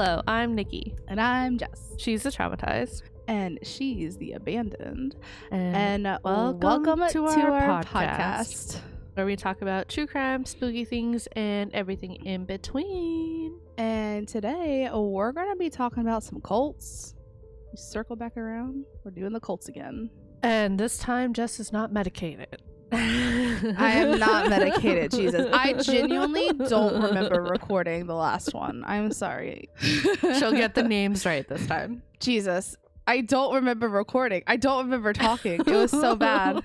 Hello, I'm Nikki. And I'm Jess. She's the traumatized. And she's the abandoned. And welcome to our podcast, where we talk about true crime, spooky things, and everything in between. And today we're going to be talking about some cults. We circle back around. We're doing the cults again. And this time, Jess is not medicated. I am not medicated, Jesus. I genuinely don't remember recording the last one. I'm sorry. She'll get the names right this time. Jesus. I don't remember recording. I don't remember talking. It was so bad.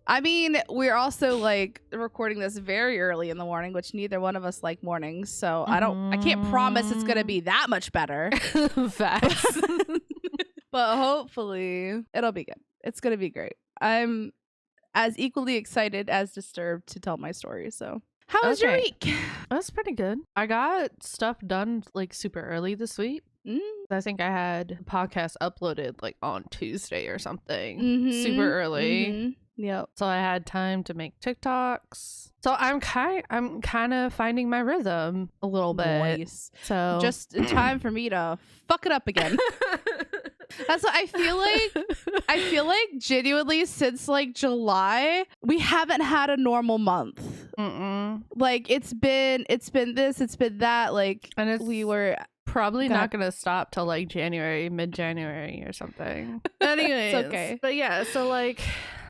I mean, we're also like recording this very early in the morning, which neither one of us like mornings. So I can't promise it's going to be that much better. Facts. But hopefully it'll be good. It's going to be great. I'm as equally excited as disturbed to tell my story. So how was your week? That's pretty good. I got stuff done like super early this week. I think I had a podcast uploaded like on Tuesday or something, super early. Yep. So I had time to make TikToks. So I'm kind of finding my rhythm a little bit. Nice. So just in time for me to fuck it up again. That's what I feel like. I feel like genuinely since like July, we haven't had a normal month. Like it's been this, it's been that. Like, and we were probably not gonna stop till like mid-January or something. Anyways, it's okay. But yeah, so like,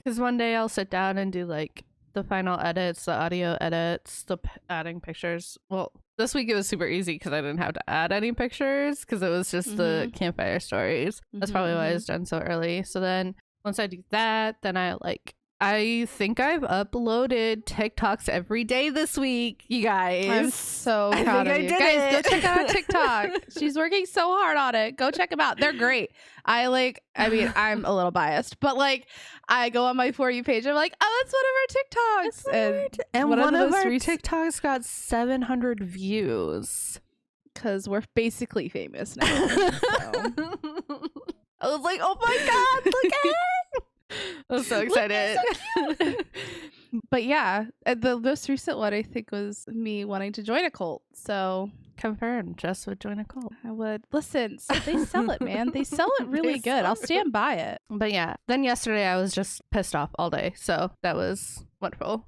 because one day I'll sit down and do like the final edits, the audio edits, the adding pictures. Well, this week it was super easy because I didn't have to add any pictures because it was just the campfire stories. That's probably why it's done so early. So then once I do that, then I think I've uploaded TikToks every day this week, you guys. I'm so proud of you. Guys, go check out our TikTok. She's working so hard on it. Go check them out. They're great. I mean, I'm a little biased, but like I go on my For You page. I'm like, oh, that's one of our TikToks. And one of our TikToks got 700 views. Because we're basically famous now. So. I was like, oh my God, look at it. I was so excited. So cute. But yeah, the most recent one I think was me wanting to join a cult. So confirmed, Jess would join a cult. I would. Listen, so they sell it, man. They sell it really good. I'll stand by it. But yeah, then yesterday I was just pissed off all day. So that was wonderful.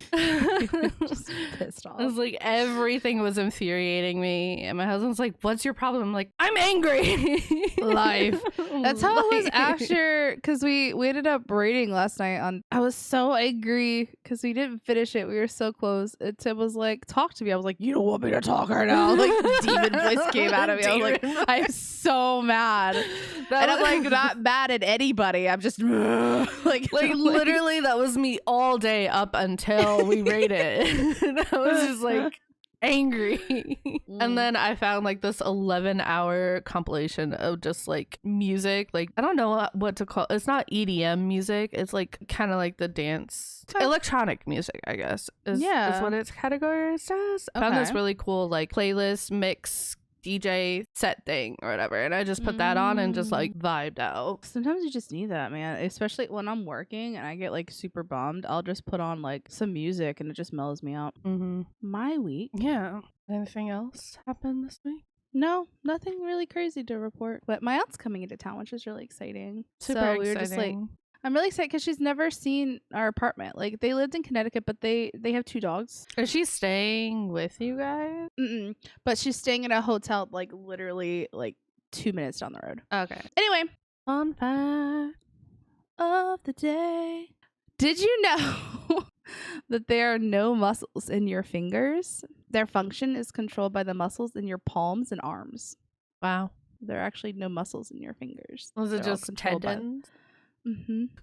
Just pissed off. It was like everything was infuriating me. And my husband's like, what's your problem? I'm like, I'm angry. Life. That's how it was after, because we ended up raiding last night on. I was so angry because we didn't finish it. We were so close. And Tim was like, talk to me. I was like, you don't want me to talk right now. Like demon voice came out of me. I was like, I'm so mad. And I'm like not mad at anybody. I'm just like literally that was me all day up until we raided. And I was just like angry. And then I found like this 11-hour compilation of just like music. Like I don't know what to call it. It's not EDM music. It's like kind of like the dance electronic music, I guess is what it's categorized as. I found this really cool like playlist mix DJ set thing or whatever, and I just put that on and just like vibed out. Sometimes you just need that, man, especially when I'm working and I get like super bummed. I'll just put on like some music and it just mellows me out. My week. Yeah. Anything else happened this week? No, nothing really crazy to report, but my aunt's coming into town, which is really exciting. Super so exciting. We were just like, I'm really excited because she's never seen our apartment. Like they lived in Connecticut, but they have 2 dogs. Is she staying with you guys? But she's staying in a hotel like literally like 2 minutes down the road. Okay. Anyway, fun fact of the day. Did you know that there are no muscles in your fingers? Their function is controlled by the muscles in your palms and arms. Wow. There are actually no muscles in your fingers. Was it just tendons?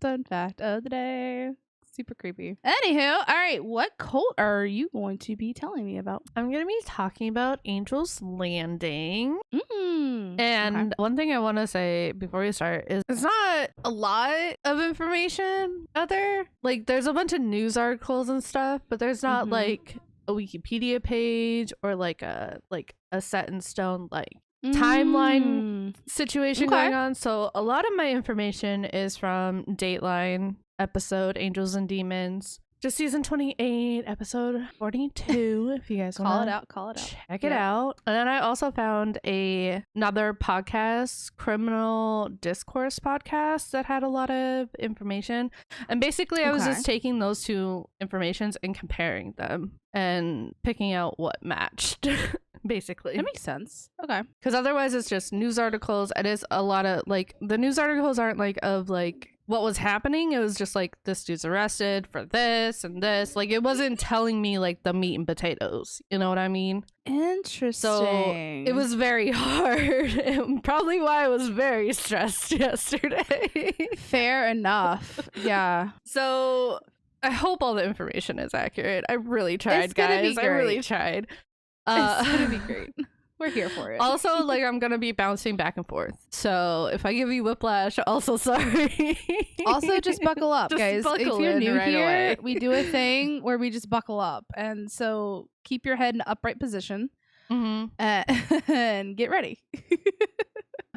Fun fact of the day. Super creepy. Anywho, all right, what cult are you going to be telling me about? I'm going to be talking about Angel's Landing. And one thing I want to say before we start is it's not a lot of information out there. Like there's a bunch of news articles and stuff, but there's not like a Wikipedia page or like a set in stone like timeline situation going on. So a lot of my information is from Dateline episode Angels and Demons, just season 28, episode 42. If you guys want to call it out. Check it out. And then I also found another podcast, Criminal Discourse podcast, that had a lot of information. And basically, I was just taking those two informations and comparing them and picking out what matched. Basically, that makes sense. Okay, because otherwise it's just news articles. It is a lot of like the news articles aren't like of like what was happening. It was just like this dude's arrested for this and this. Like it wasn't telling me like the meat and potatoes. You know what I mean? Interesting. So it was very hard. Probably why I was very stressed yesterday. Fair enough. Yeah. So I hope all the information is accurate. I really tried, guys. I really tried. It's gonna be great. We're here for it. Also, like, I'm gonna be bouncing back and forth. So if I give you whiplash, also sorry. Also, just buckle up, guys. If you're new right here, away. we do a thing where we just buckle up, and so keep your head in an upright position and get ready.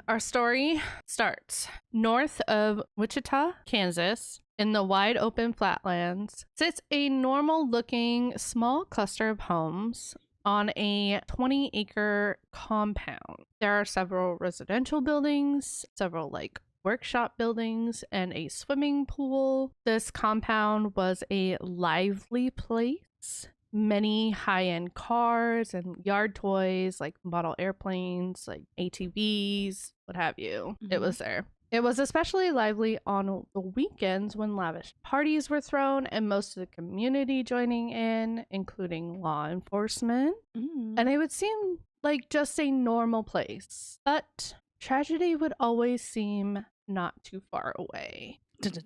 Our story starts north of Wichita, Kansas. In the wide open flatlands sits a normal looking small cluster of homes on a 20-acre compound. There are several residential buildings, several like workshop buildings, and a swimming pool. This compound was a lively place. Many high-end cars and yard toys like model airplanes, like ATVs, what have you. It was there. It was especially lively on the weekends when lavish parties were thrown and most of the community joining in, including law enforcement. And it would seem like just a normal place. But tragedy would always seem not too far away. Dun, dun,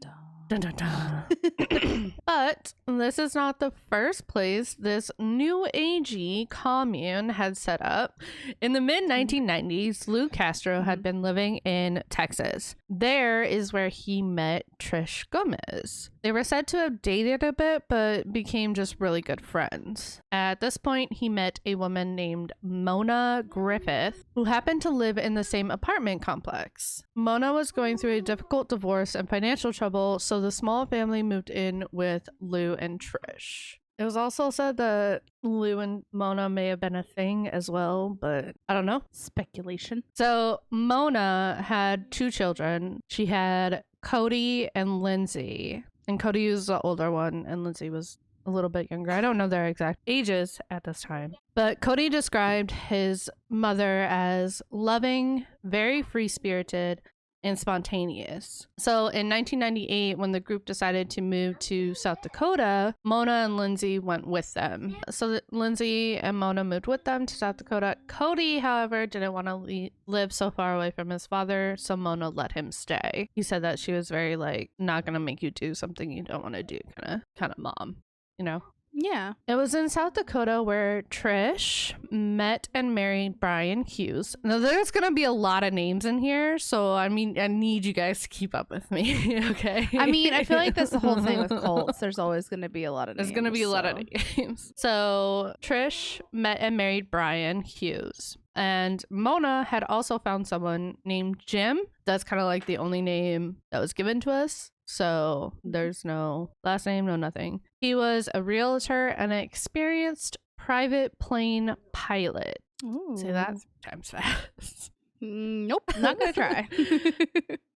dun. But this is not the first place this new agey commune had set up. In the mid-1990s, Lou Castro had been living in Texas. There is where he met Trish Gomez. They were said to have dated a bit, but became just really good friends. At this point, he met a woman named Mona Griffith, who happened to live in the same apartment complex. Mona was going through a difficult divorce and financial trouble, so the small family moved in with Lou and Trish. It was also said that Lou and Mona may have been a thing as well, but I don't know. Speculation. So Mona had two children. She had Cody and Lindsay. And Cody was the older one, and Lindsay was a little bit younger. I don't know their exact ages at this time. But Cody described his mother as loving, very free-spirited, and spontaneous. So in 1998, when the group decided to move to South Dakota, Mona and Lindsay went with them. So Lindsay and Mona moved with them to South Dakota. Cody, however, didn't want to live so far away from his father, so Mona let him stay. He said that she was very like, not gonna make you do something you don't want to do kind of mom, you know? Yeah. It was in South Dakota where Trish met and married Brian Hughes. Now, there's going to be a lot of names in here, so I mean, I need you guys to keep up with me, okay? I mean, I feel like that's the whole thing with cults. There's always going to be a lot of names. There's going to be a lot of names. So Trish met and married Brian Hughes. And Mona had also found someone named Jim. That's kind of like the only name that was given to us. So there's no last name, no nothing. He was a realtor and an experienced private plane pilot. Ooh. Say that 3 times fast. Nope, not gonna try.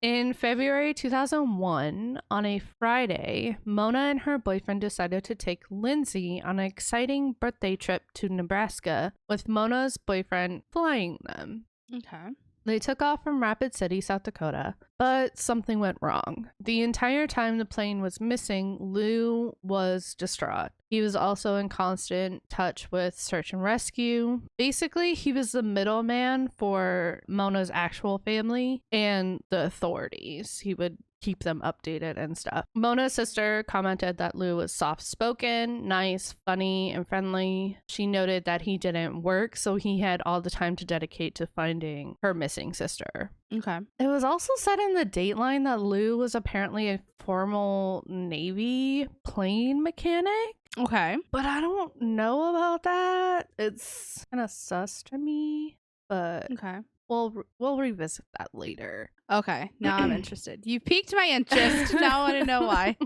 In February 2001, on a Friday, Mona and her boyfriend decided to take Lindsay on an exciting birthday trip to Nebraska, with Mona's boyfriend flying them. Okay. They took off from Rapid City, South Dakota, but something went wrong. The entire time the plane was missing, Lou was distraught. He was also in constant touch with search and rescue. Basically, he was the middleman for Mona's actual family and the authorities. He would keep them updated and stuff. Mona's sister commented that Lou was soft-spoken, nice, funny, and friendly. She noted that he didn't work, so he had all the time to dedicate to finding her missing sister. Okay. It was also said in the Dateline that Lou was apparently a formal Navy plane mechanic. Okay. But I don't know about that. It's kind of sus to me, but Okay. we'll revisit that later. Okay, now I'm interested. You piqued my interest. Now I want to know why.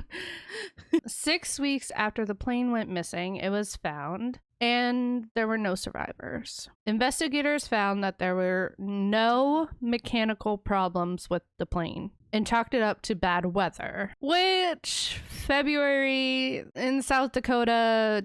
6 weeks after the plane went missing, it was found, and there were no survivors. Investigators found that there were no mechanical problems with the plane and chalked it up to bad weather, which February in South Dakota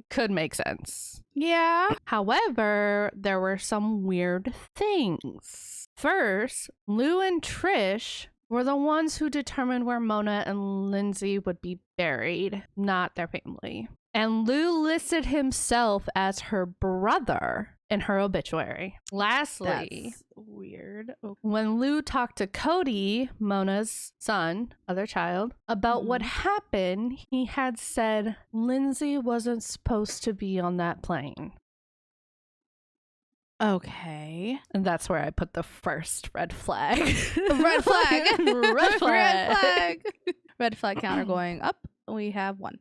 could make sense. Yeah. However, there were some weird things. First, Lou and Trish were the ones who determined where Mona and Lindsay would be buried, not their family. And Lou listed himself as her brother in her obituary. Lastly, That's weird. Okay. when Lou talked to Cody, Mona's son, other child, about what happened, he had said Lindsay wasn't supposed to be on that plane. Okay. And that's where I put the first red flag. Red flag. Red flag. Red flag. Red flag counter going up. We have 1.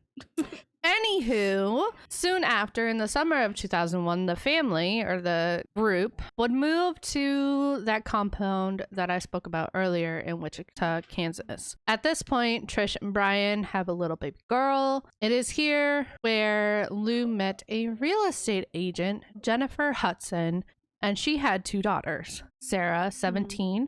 Anywho, soon after, in the summer of 2001, the family, or the group, would move to that compound that I spoke about earlier in Wichita, Kansas. At this point, Trish and Brian have a little baby girl. It is here where Lou met a real estate agent, Jennifer Hudson, and she had 2 daughters, Sarah, 17,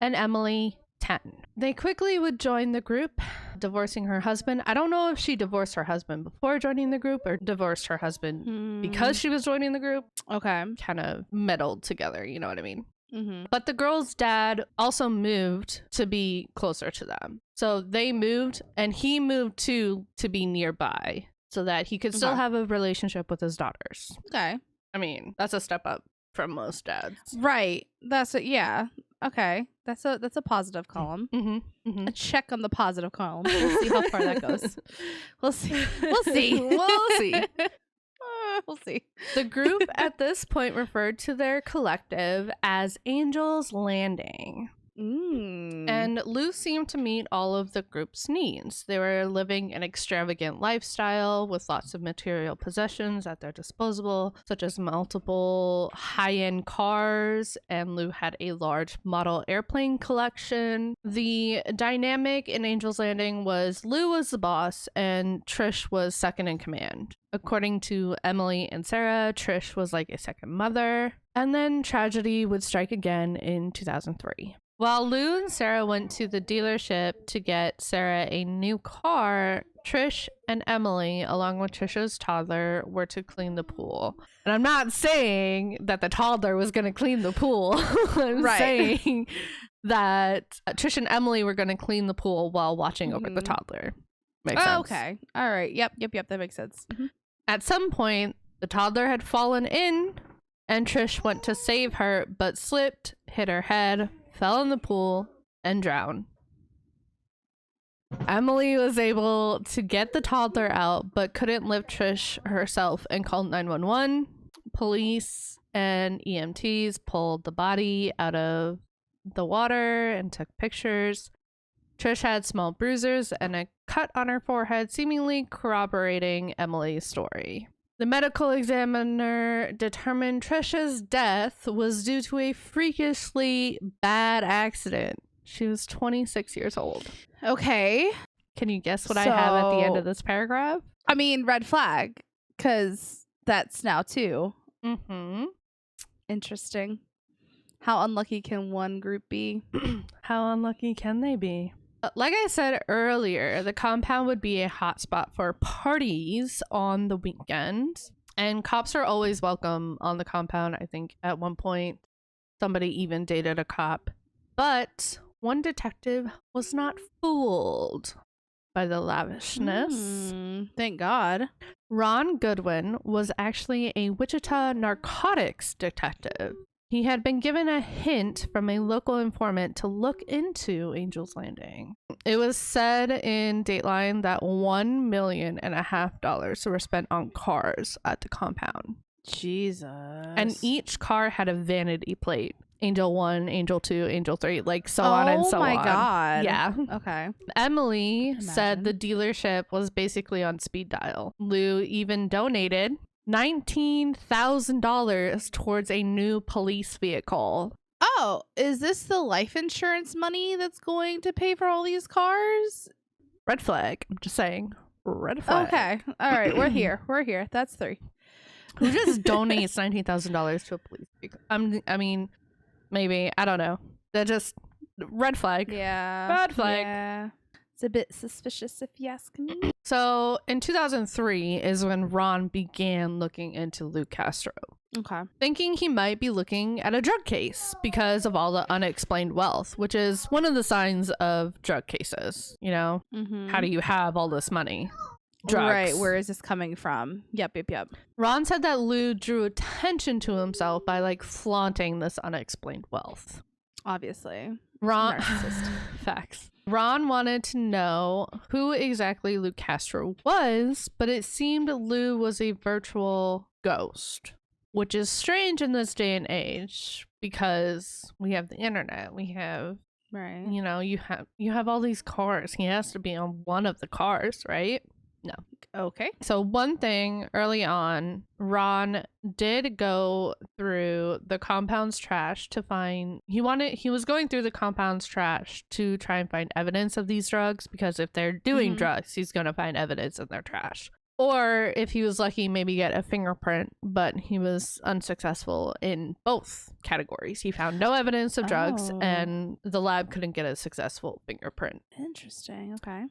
and Emily, 10. They quickly would join the group, divorcing her husband. I don't know if she divorced her husband before joining the group or divorced her husband because she was joining the group. Okay. Kind of meddled together, you know what I mean? Mm-hmm. But the girl's dad also moved to be closer to them. So they moved, and he moved to be nearby so that he could still have a relationship with his daughters. Okay. I mean, that's a step up from most dads. Right. That's it. Yeah. Okay. That's a positive column. A check on the positive column. We'll see how far that goes. We'll see. We'll see. We'll see. We'll see. The group at this point referred to their collective as Angel's Landing. And Lou seemed to meet all of the group's needs. They were living an extravagant lifestyle with lots of material possessions at their disposal, such as multiple high-end cars, and Lou had a large model airplane collection. The dynamic in Angel's Landing was Lou was the boss and Trish was second in command. According to Emily and Sarah, Trish was like a second mother. And then tragedy would strike again in 2003. While Lou and Sarah went to the dealership to get Sarah a new car, Trish and Emily, along with Trisha's toddler, were to clean the pool. And I'm not saying that the toddler was going to clean the pool. I'm saying that Trish and Emily were going to clean the pool while watching over the toddler. Makes sense. Okay. All right. Yep. That makes sense. At some point, the toddler had fallen in, and Trish went to save her, but slipped, hit her head, fell in the pool, and drowned. Emily was able to get the toddler out, but couldn't lift Trish herself and called 911. Police and EMTs pulled the body out of the water and took pictures. Trish had small bruises and a cut on her forehead, seemingly corroborating Emily's story. The medical examiner determined Trisha's death was due to a freakishly bad accident. She was 26 years old. Okay. Can you guess what I have at the end of this paragraph? I mean, red flag, because that's now 2. Interesting. How unlucky can one group be? How unlucky can they be? Like I said earlier, the compound would be a hotspot for parties on the weekends, and cops are always welcome on the compound. I think at one point somebody even dated a cop, but one detective was not fooled by the lavishness. Thank God. Ron Goodwin was actually a Wichita narcotics detective. He had been given a hint from a local informant to look into Angel's Landing. It was said in Dateline that $1.5 million were spent on cars at the compound. Jesus. And each car had a vanity plate. Angel 1, Angel 2, Angel 3, like so on and so on. Oh my God. Yeah. Okay. Emily said the dealership was basically on speed dial. Lou even donated $19,000 towards a new police vehicle. Oh, is this the life insurance money that's going to pay for all these cars? Red flag. I'm just saying. Red flag. Okay. All right. We're here. We're here. That's 3. Who just donates $19,000 to a police vehicle? I mean, maybe. I don't know. They're just red flag. Yeah. Red flag. Yeah. It's a bit suspicious if you ask me. So in 2003 is when Ron began looking into Lou Castro, Okay. thinking he might be looking at a drug case because of all the unexplained wealth, which is one of the signs of drug cases. You know, how do you have all this money? Drugs. Right. Where is this coming from? Yep. Ron said that Lou drew attention to himself by like flaunting this unexplained wealth. Obviously. Ron Narcissist. Facts. Ron wanted to know who exactly Lou Castro was, but it seemed Lou was a virtual ghost, which is strange in this day and age because we have the internet. We have, Right. you know, you have all these cars. He has to be on one of the cars, right? No. Okay. So one thing early on, Ron did go through the compound's trash to find, he was going through the compound's trash to try and find evidence of these drugs, because if they're doing drugs, he's going to find evidence in their trash. Or if he was lucky, maybe get a fingerprint, but he was unsuccessful in both categories. He found no evidence of drugs and the lab couldn't get a successful fingerprint. Interesting. Okay.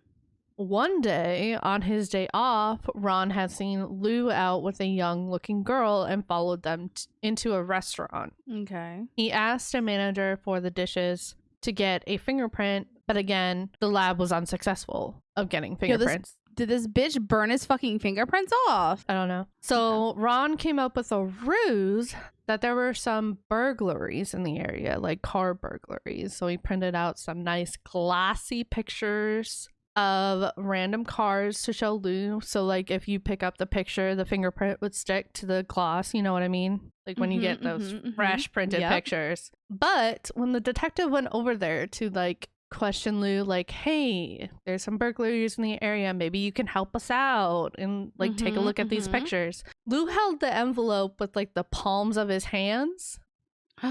One day, on his day off, Ron had seen Lou out with a young-looking girl and followed them into a restaurant. Okay. He asked a manager for the dishes to get a fingerprint, but again, the lab was unsuccessful of getting fingerprints. Did this bitch burn his fucking fingerprints off? I don't know. So Ron came up with a ruse that there were some burglaries in the area, like car burglaries. So he printed out some nice glossy pictures of random cars to show Lou. So like if you pick up the picture, the fingerprint would stick to the gloss, you know what I mean? Like when you get those fresh printed pictures. But when the detective went over there to like question Lou, like, hey, there's some burglaries in the area, maybe you can help us out and like take a look at these pictures. Lou held the envelope with like the palms of his hands.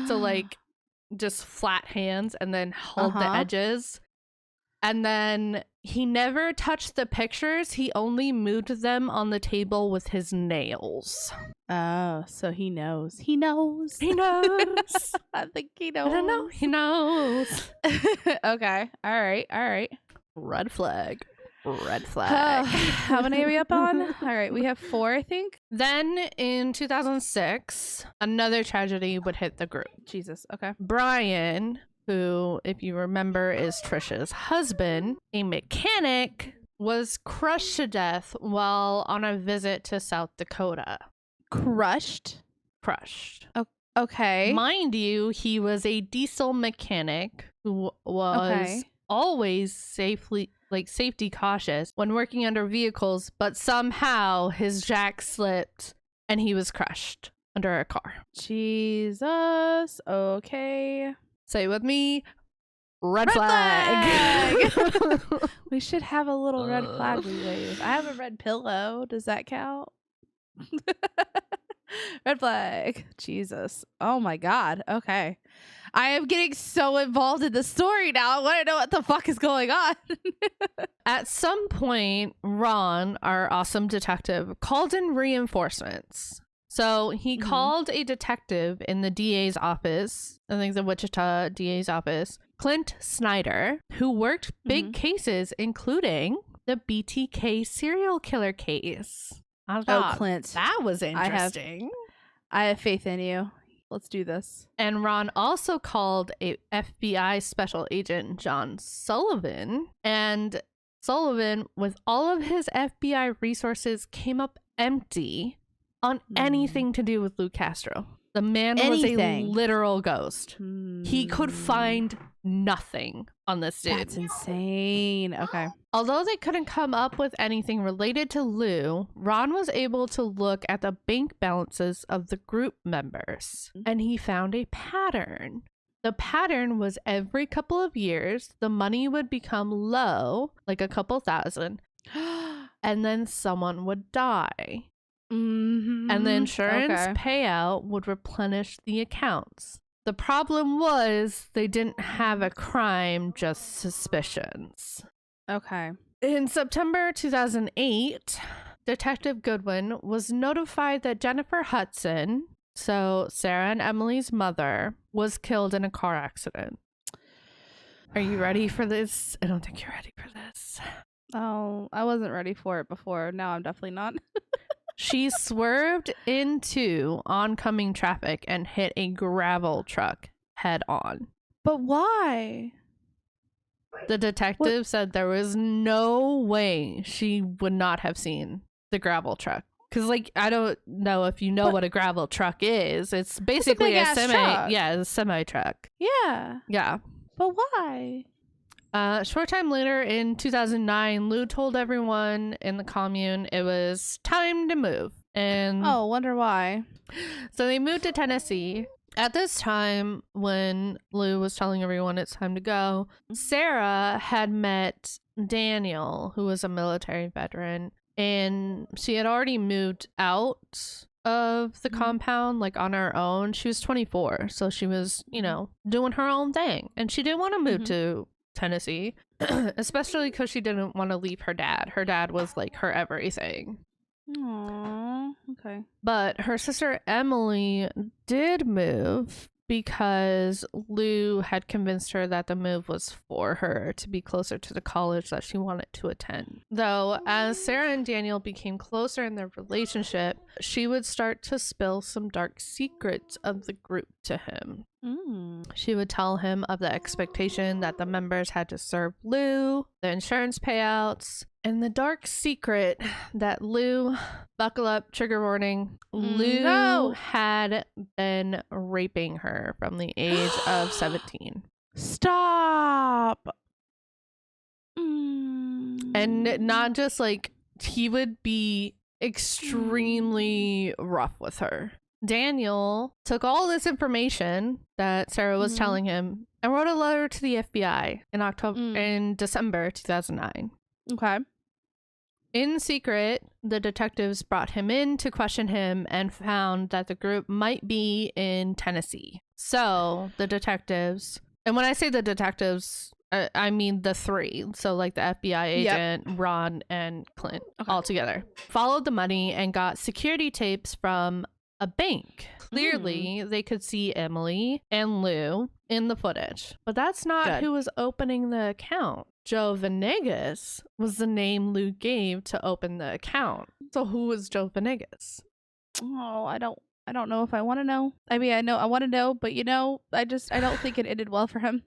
So like just flat hands, and then held the edges. And then he never touched the pictures. He only moved them on the table with his nails. Oh, so he knows. He knows. He knows. I think he knows. I don't know. He knows. Okay. All right. Red flag. Red flag. How many are we up on? All right. We have 4, I think. Then in 2006, another tragedy would hit the group. Jesus. Okay. Brian, who, if you remember, is Trisha's husband, a mechanic, was crushed to death while on a visit to South Dakota. Crushed? Okay. Mind you, he was a diesel mechanic who was always safety cautious when working under vehicles, but somehow his jack slipped and he was crushed under a car. Jesus. Okay. Say it with me. Red flag. We should have a little red flag we wave. I have a red pillow. Does that count? Red flag. Jesus. Oh my God. Okay. I am getting so involved in the story now. I want to know what the fuck is going on. At some point, Ron, our awesome detective, called in reinforcements. So he called a detective in the DA's office, I think the Wichita DA's office, Clint Snyder, who worked big cases, including the BTK serial killer case. Clint. That was interesting. I have faith in you. Let's do this. And Ron also called a FBI special agent, John Sullivan. And Sullivan, with all of his FBI resources, came up empty on anything to do with Lou Castro. The man was a literal ghost. He could find nothing on this dude. That's insane. Okay. Although they couldn't come up with anything related to Lou, Ron was able to look at the bank balances of the group members, and he found a pattern. The pattern was every couple of years, the money would become low, like a couple thousand, and then someone would die. And the insurance payout would replenish the accounts. The problem was they didn't have a crime, just suspicions. Okay. In September 2008, Detective Goodwin was notified that Jennifer Hudson, so Sarah and Emily's mother, was killed in a car accident. Are you ready for this? I don't think you're ready for this. Oh, I wasn't ready for it before. Now I'm definitely not. She swerved into oncoming traffic and hit a gravel truck head on. But why? The detective said there was no way she would not have seen the gravel truck. Because, like, I don't know if you know what a gravel truck is. It's basically a semi. Truck. Yeah, a semi truck. Yeah. Yeah. But why? Short time later in 2009, Lou told everyone in the commune it was time to move. And wonder why. so they moved to Tennessee. At this time, when Lou was telling everyone it's time to go, Sarah had met Daniel, who was a military veteran, and she had already moved out of the compound, like on her own. She was 24, so she was, you know, doing her own thing. And she didn't want to move to Tennessee, especially because she didn't want to leave her dad. Her dad was like her everything. Aww, okay. But her sister Emily did move because Lou had convinced her that the move was for her to be closer to the college that she wanted to attend. Though, as Sarah and Daniel became closer in their relationship, she would start to spill some dark secrets of the group to him. She would tell him of the expectation that the members had to serve Lou, the insurance payouts, and the dark secret that Lou, buckle up, trigger warning, Lou had been raping her from the age of 17. Stop. And not just like, he would be extremely rough with her. Daniel took all this information that Sarah was telling him and wrote a letter to the FBI in December 2009. Okay. In secret, the detectives brought him in to question him and found that the group might be in Tennessee. So the detectives, and when I say the detectives, I mean the three. So like the FBI agent, Ron, and Clint all together, followed the money and got security tapes from a bank. Clearly, they could see Emily and Lou in the footage. But that's not who was opening the account. Joe Venegas was the name Lou gave to open the account. So who was Joe Venegas? Oh, I don't know if I want to know. I mean, I want to know, but you know, I don't think it ended well for him.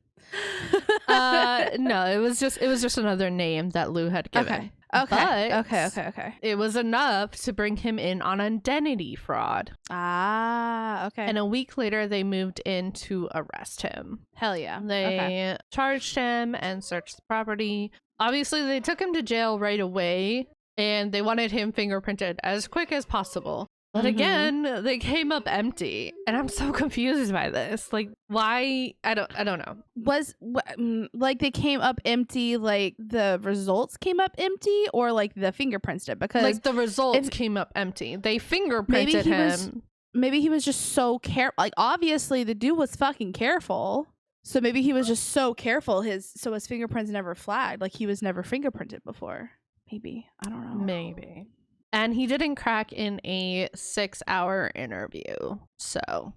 No, it was just another name that Lou had given. Okay. It was enough to bring him in on identity fraud. Okay. And a week later, they moved in to arrest him. Hell yeah. They charged him and searched the property. Obviously, they took him to jail right away, and they wanted him fingerprinted as quick as possible. But again, they came up empty, and I'm so confused by this. Like, why? I don't know. Like they came up empty, like the results came up empty, or like the fingerprints did? Because like the results came up empty. They fingerprinted him. Maybe he was just so careful. Like obviously, the dude was fucking careful. So maybe he was just so careful. His fingerprints never flagged. Like he was never fingerprinted before. Maybe, I don't know. Maybe. And he didn't crack in a 6-hour interview. So,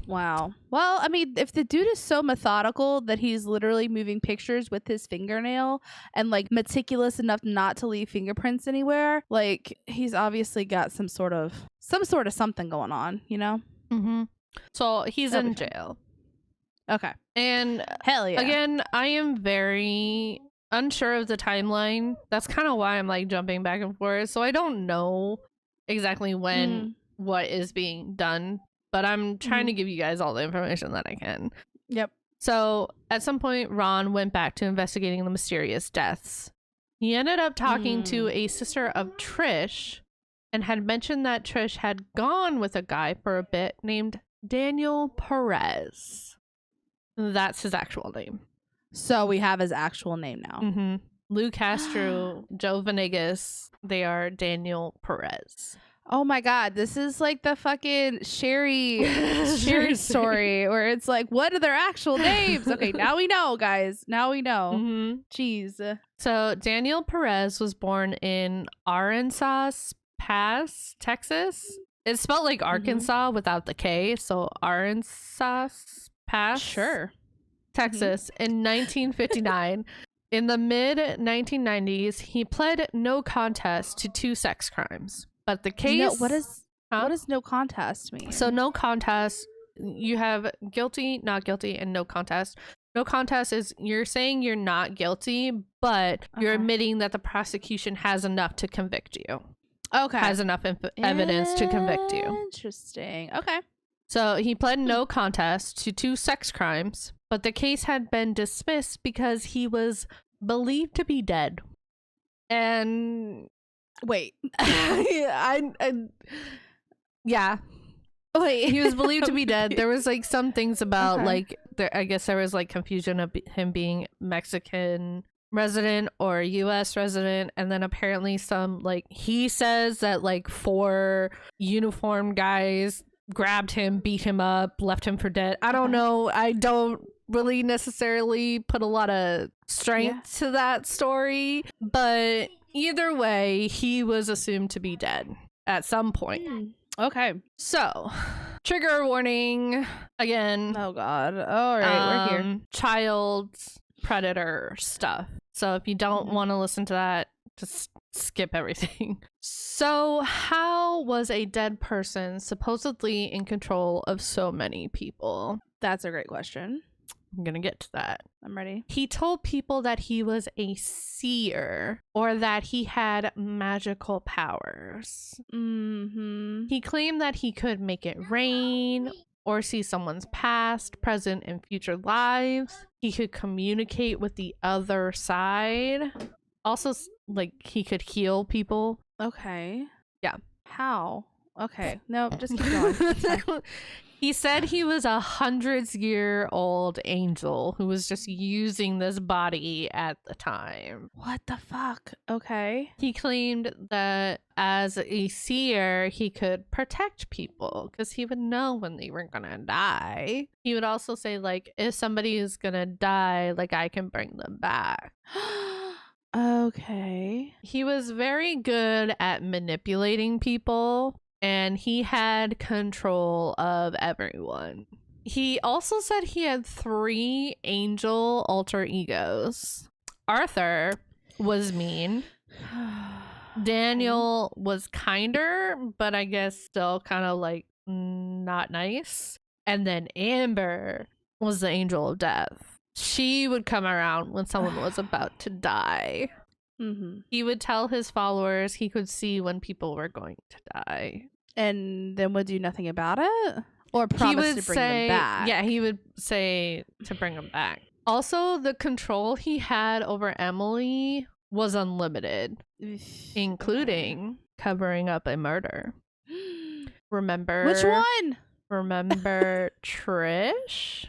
wow. Well, I mean, if the dude is so methodical that he's literally moving pictures with his fingernail and like meticulous enough not to leave fingerprints anywhere, like he's obviously got some sort of something going on, you know? So he's in jail. Okay. And hell yeah. Again, I am very unsure of the timeline. That's kind of why I'm like jumping back and forth. So I don't know exactly when what is being done, but I'm trying to give you guys all the information that I can. Yep. So at some point, Ron went back to investigating the mysterious deaths. He ended up talking to a sister of Trish and had mentioned that Trish had gone with a guy for a bit named Daniel Perez. That's his actual name. So we have his actual name now. Lou Castro, Joe Venegas, they are Daniel Perez. Oh my god, this is like the fucking Sherry story where it's like, what are their actual names? Okay, now we know, guys. Now we know. Mm-hmm. Jeez. So Daniel Perez was born in Aransas Pass, Texas. It's spelled like Arkansas without the K, so Aransas Pass, Sure. Texas, in 1959. In the mid 1990s, he pled no contest to 2 sex crimes. But the case... No, what does no contest mean? So no contest, you have guilty, not guilty, and no contest. No contest is you're saying you're not guilty, but you're admitting that the prosecution has enough to convict you. Okay. Has enough evidence to convict you. Interesting. Okay. So he pled no contest to 2 sex crimes, but the case had been dismissed because he was believed to be dead. And wait. Yeah. Wait. He was believed to be dead. There was like some things about like I guess there was like confusion of him being Mexican resident or US resident, and then apparently some like he says that like 4 uniformed guys grabbed him, beat him up, left him for dead. I don't know. I don't really necessarily put a lot of strength to that story, but either way, he was assumed to be dead at some point. Okay. So, trigger warning again. Oh god. All right, we're here. Child predator stuff. So if you don't want to listen to that, just skip everything. So how was a dead person supposedly in control of so many people? That's a great question. I'm gonna get to that. I'm ready. He told people that he was a seer or that he had magical powers. He claimed that he could make it rain or see someone's past, present, and future lives. He could communicate with the other side. Also, like, he could heal people. Okay. Yeah. How? Okay. No, just keep going. He said he was 100-year-old angel who was just using this body at the time. What the fuck? Okay. He claimed that as a seer, he could protect people because he would know when they were gonna die. He would also say, like, if somebody is gonna die, like, I can bring them back. Okay. He was very good at manipulating people, and he had control of everyone. He also said he had 3 angel alter egos. Arthur was mean. Daniel was kinder, but I guess still kind of like not nice. And then Amber was the angel of death. She would come around when someone was about to die. He would tell his followers he could see when people were going to die. And then would do nothing about it? Or promise to bring them back? Yeah, he would say to bring them back. Also, the control he had over Emily was unlimited, including covering up a murder. Remember? Which one? Remember Trish?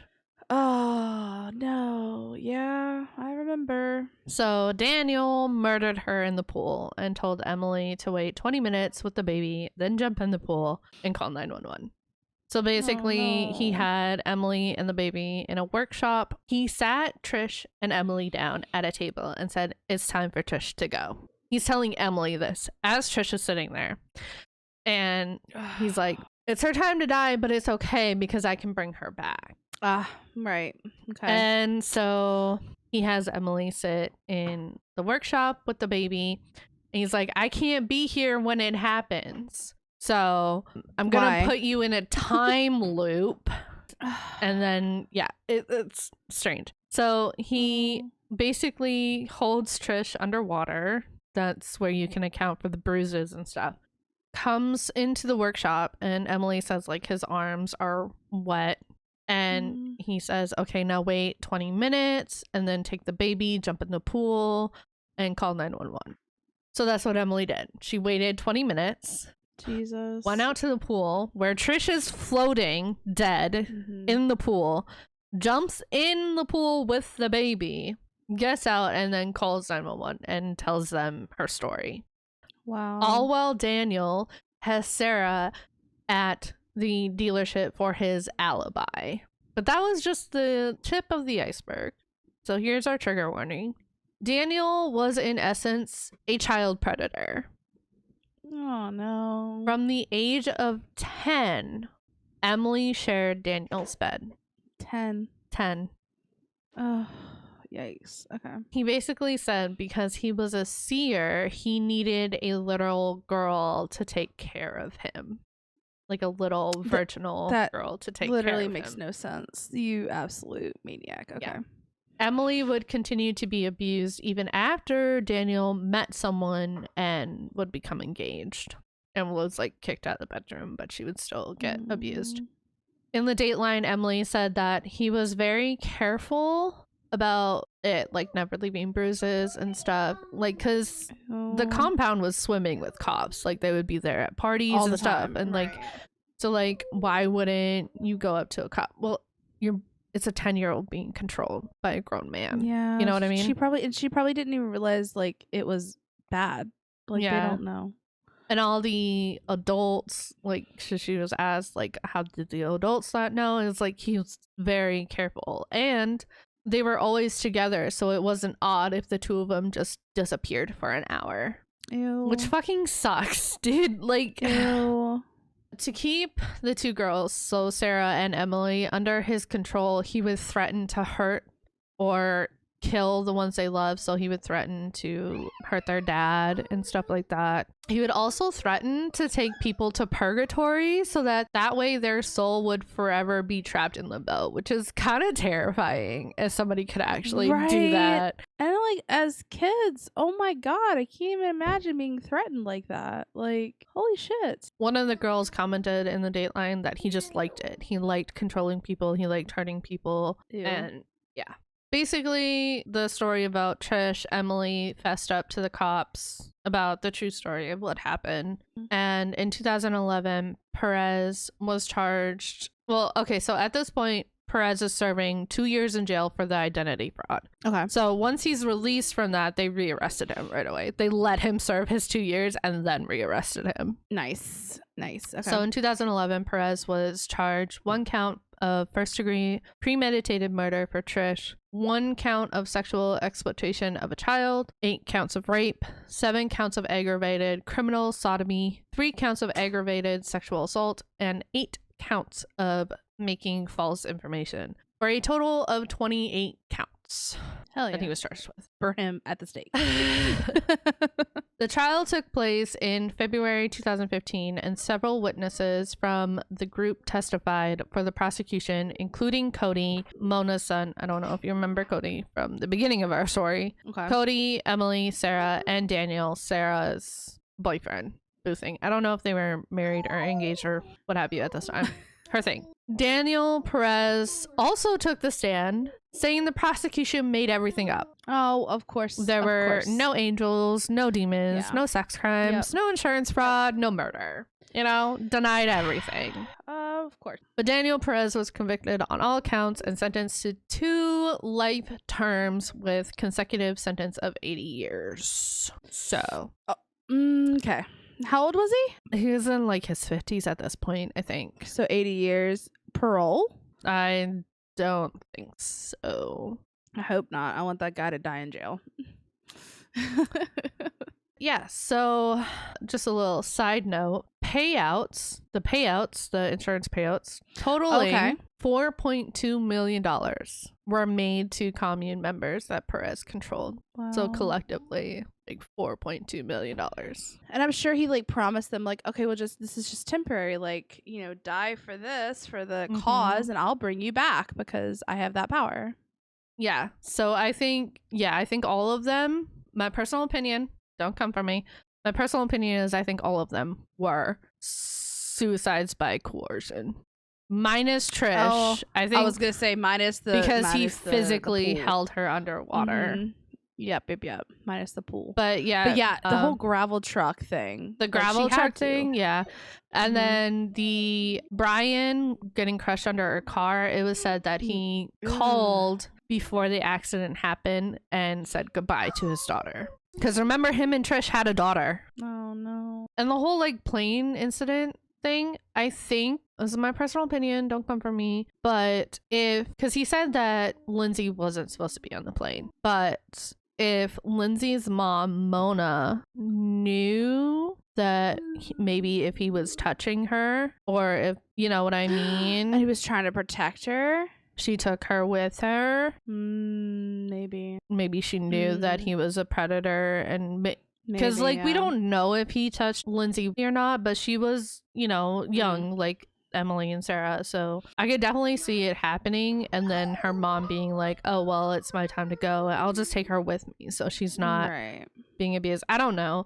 Oh, no. Yeah, I remember. So Daniel murdered her in the pool and told Emily to wait 20 minutes with the baby, then jump in the pool and call 911. So basically, he had Emily and the baby in a workshop. He sat Trish and Emily down at a table and said, "It's time for Trish to go." He's telling Emily this as Trish is sitting there. And he's like, "It's her time to die, but it's okay because I can bring her back." Right. Okay. And so he has Emily sit in the workshop with the baby. And he's like, "I can't be here when it happens. So I'm going to put you in a time loop." And then, yeah, it's strange. So he basically holds Trish underwater. That's where you can account for the bruises and stuff. Comes into the workshop and Emily says like his arms are wet. And he says, "Okay, now wait 20 minutes and then take the baby, jump in the pool, and call 911. So that's what Emily did. She waited 20 minutes. Jesus. Went out to the pool where Trish is floating dead in the pool, jumps in the pool with the baby, gets out, and then calls 911 and tells them her story. Wow. All while Daniel has Sarah at the dealership for his alibi. But that was just the tip of the iceberg. So here's our trigger warning. Daniel was in essence a child predator. Oh no. From the age of 10, Emily shared Daniel's bed. 10. Oh, yikes. Okay. He basically said because he was a seer, he needed a little girl to take care of him. Like a little virginal girl to take care of him. Literally makes no sense. You absolute maniac. Okay. Yeah. Emily would continue to be abused even after Daniel met someone and would become engaged and was like kicked out of the bedroom, but she would still get abused. In the Dateline, Emily said that he was very careful about it, like never leaving bruises and stuff, like because the compound was swimming with cops. Like they would be there at parties all and stuff, and like so like why wouldn't you go up to a cop? Well, it's a 10-year-old being controlled by a grown man. Yeah, you know what I mean. She probably didn't even realize like it was bad. Like they don't know. And all the adults, like she was asked, like, how did the adults not know? It's like he was very careful, and they were always together, so it wasn't odd if the two of them just disappeared for an hour. Ew. Which fucking sucks, dude. Like, ew. To keep the two girls, so Sarah and Emily, under his control, he would threaten to hurt or kill the ones they love. So he would threaten to hurt their dad and stuff like that. He would also threaten to take people to purgatory so that way their soul would forever be trapped in limbo, which is kind of terrifying if somebody could actually do that. And like as kids, oh my god, I can't even imagine being threatened like that. Like, holy shit. One of the girls commented in the Dateline that he just liked it. He liked controlling people. He liked hurting people. Ew. And yeah. Basically, the story about Trish, Emily fessed up to the cops about the true story of what happened. And in 2011, Perez was charged. Well, okay, so at this point, Perez is serving 2 years in jail for the identity fraud. Okay. So once he's released from that, they rearrested him right away. They let him serve his 2 years and then rearrested him. Nice. Okay. So in 2011, Perez was charged 1 count of first-degree premeditated murder for Trish, 1 count of sexual exploitation of a child, 8 counts of rape, 7 counts of aggravated criminal sodomy, 3 counts of aggravated sexual assault, and 8 counts of making false information, for a total of 28 counts. Hell yeah. That he was charged with. Burn him at the stake. The trial took place in February 2015, and several witnesses from the group testified for the prosecution, including Cody, Mona's son. I don't know if you remember Cody from the beginning of our story. Okay. Cody, Emily, Sarah, and Daniel, Sarah's boyfriend. Boozing. I don't know if they were married or engaged or what have you at this time. Her thing. Daniel Perez also took the stand, saying the prosecution made everything up. Oh, of course. There were no angels, no demons, no sex crimes, no insurance fraud, no murder. You know, denied everything. Of course. But Daniel Perez was convicted on all counts and sentenced to 2 life terms with consecutive sentence of 80 years. So. Okay. How old was he? He was in like his 50s at this point, I think. So 80 years. Parole? I don't think so. I hope not. I want that guy to die in jail. Yeah, so just a little side note. The insurance payouts, totaling $4.2 million were made to commune members that Perez controlled. Wow. So collectively, like $4.2 million. And I'm sure he like promised them like, okay, well this is just temporary. Like, you know, die for this, for the cause, and I'll bring you back because I have that power. Yeah. So I think all of them, my personal opinion, don't come for me. My personal opinion is I think all of them were suicides by coercion. Minus Trish. Oh, I was going to say minus the... Because he physically held her underwater. Mm-hmm. Yep. Minus the pool. But yeah, the whole gravel truck thing. The gravel truck thing, yeah. And then the Brian getting crushed under her car, it was said that he called before the accident happened and said goodbye to his daughter. Because remember, him and Trish had a daughter. Oh, no. And the whole like plane incident thing, I think, this is my personal opinion, don't come for me, but because he said that Lindsay wasn't supposed to be on the plane, but if Lindsay's mom, Mona, knew that maybe if he was touching her, or if, you know what I mean? And he was trying to protect her. She took her with her. Maybe. Maybe she knew that he was a predator, and because like we don't know if he touched Lindsay or not, but she was, you know, young, like Emily and Sarah. So I could definitely see it happening, and then her mom being like, oh well, it's my time to go, I'll just take her with me so she's not being abused. I don't know.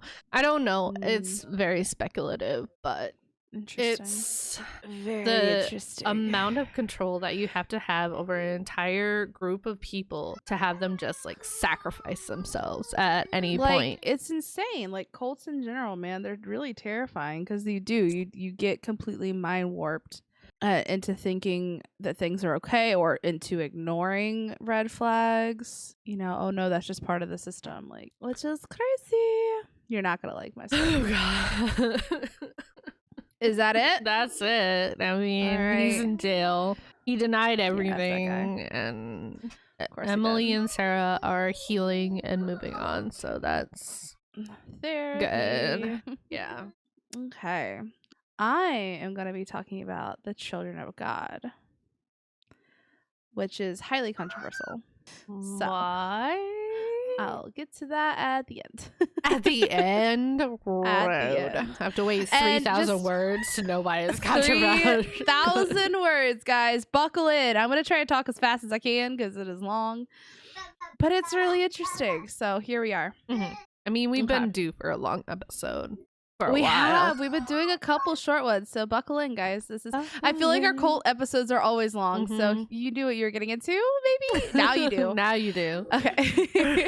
It's very speculative, but it's very interesting. Amount of control that you have to have over an entire group of people to have them just like sacrifice themselves at any point. It's insane. Like cults in general, man, they're really terrifying because you get completely mind warped into thinking that things are okay, or into ignoring red flags. You know, oh no, that's just part of the system. Like, which is crazy. You're not gonna like my story. Oh god. Is that it? That's it. I mean, he's in jail. He denied everything, and Emily and Sarah are healing and moving on, so that's good. Yeah. Okay. I am going to be talking about the children of God, which is highly controversial. So, why? I'll get to that at the end. At the end? I have to wait 3,000 words to know why it's controversial. 3,000 words, guys. Buckle in. I'm going to try to talk as fast as I can because it is long. But it's really interesting. So here we are. Mm-hmm. I mean, we've been due for a long episode. We have. We've been doing a couple short ones, so buckle in, guys. This is. I feel like our cult episodes are always long, so you knew what you were getting into, maybe? Now you do. Now you do. Okay.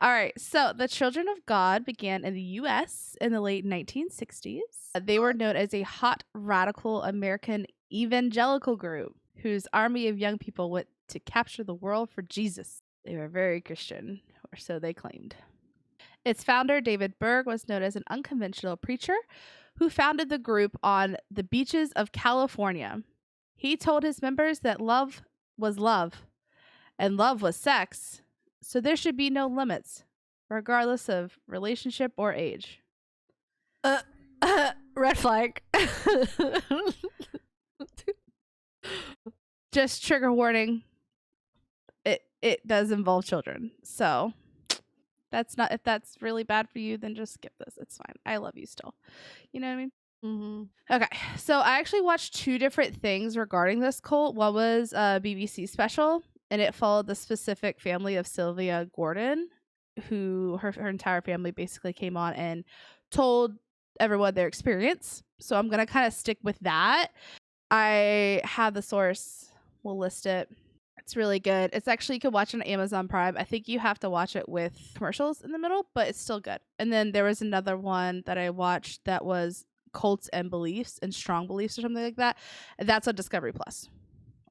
All right. So the Children of God began in the U.S. in the late 1960s. They were known as a hot, radical American evangelical group whose army of young people went to capture the world for Jesus. They were very Christian, or so they claimed. Its founder, David Berg, was known as an unconventional preacher who founded the group on the beaches of California. He told his members that love was love and love was sex, so there should be no limits, regardless of relationship or age. Red flag. Just trigger warning. It does involve children, so... if that's really bad for you, then just skip this. It's fine. I love you still. You know what I mean? Mm-hmm. Okay. So I actually watched two different things regarding this cult. One was a BBC special, and it followed the specific family of Sylvia Gordon, who her entire family basically came on and told everyone their experience. So I'm going to kind of stick with that. I have the source. We'll list it. It's really good. It's actually, you can watch it on Amazon Prime. I think you have to watch it with commercials in the middle, but it's still good. And then there was another one that I watched that was Cults and Beliefs and Strong Beliefs or something like that. And that's on Discovery Plus.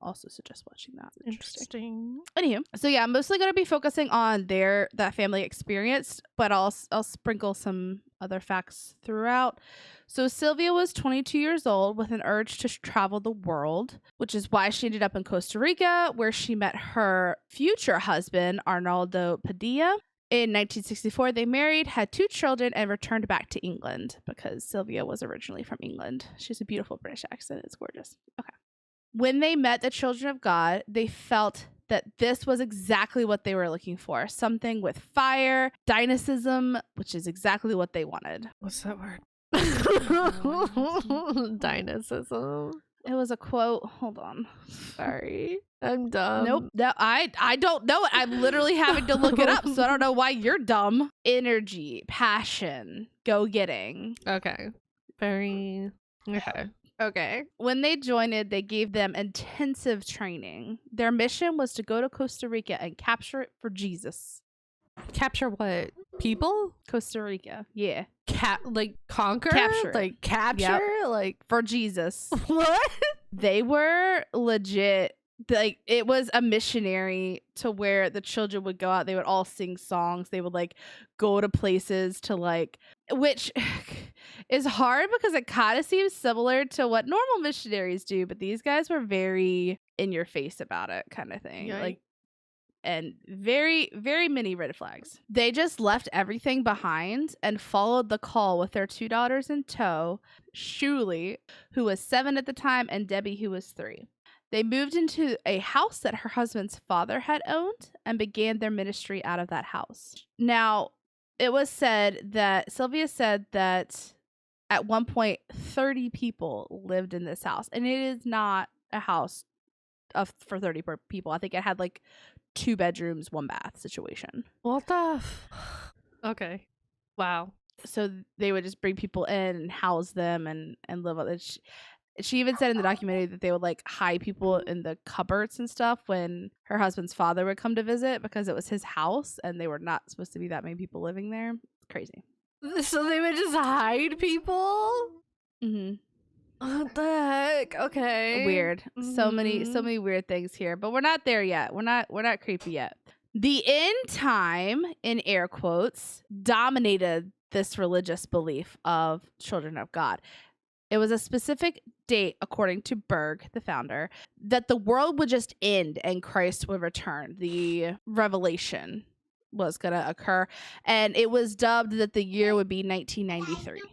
Also suggest watching that. Interesting. Anywho, so yeah, I'm mostly going to be focusing on that family experience, but I'll sprinkle some other facts throughout. So Sylvia was 22 years old with an urge to travel the world, which is why she ended up in Costa Rica, where she met her future husband, Arnaldo Padilla. In 1964, they married, had 2 children, and returned back to England because Sylvia was originally from England. She has a beautiful British accent. It's gorgeous. Okay. When they met the Children of God, they felt that this was exactly what they were looking for. Something with fire, dynamism, which is exactly what they wanted. What's that word? Dynamism. It was a quote. Hold on. Sorry. I'm dumb. Nope. No, I don't know it. I'm literally having to look it up, so I don't know why you're dumb. Energy, passion, go-getting. Okay. Very... Okay. When they joined it, they gave them intensive training. Their mission was to go to Costa Rica and capture it for Jesus. Capture what? People? Costa Rica. Yeah. Conquer? Capture. Like capture? Yep. Like for Jesus. What? They were legit like it was a missionary to where the children would go out, they would all sing songs, they would like go to places to like, which is hard because it kind of seems similar to what normal missionaries do, but these guys were very in your face about it kind of thing. Yikes. Like, and very, very many red flags. They just left everything behind and followed the call with their 2 daughters in tow, Shuli, who was 7 at the time, and Debbie, who was 3. They moved into a house that her husband's father had owned and began their ministry out of that house. Now, it was said that Sylvia said that at one point 30 people lived in this house, and it is not a house for 30 people. I think it had like 2 bedrooms, 1 bath situation. What the okay. Wow. So they would just bring people in and house them and live with it. She even said in the documentary that they would like hide people in the cupboards and stuff when her husband's father would come to visit because it was his house and they were not supposed to be that many people living there. It's crazy. So they would just hide people? Mm-hmm. What the heck? Okay. Weird. So many weird things here, but we're not there yet. We're not creepy yet. The end time, in air quotes, dominated this religious belief of children of God. It was a specific date, according to Berg, the founder, that the world would just end and Christ would return. The revelation was going to occur, and it was dubbed that the year would be 1993.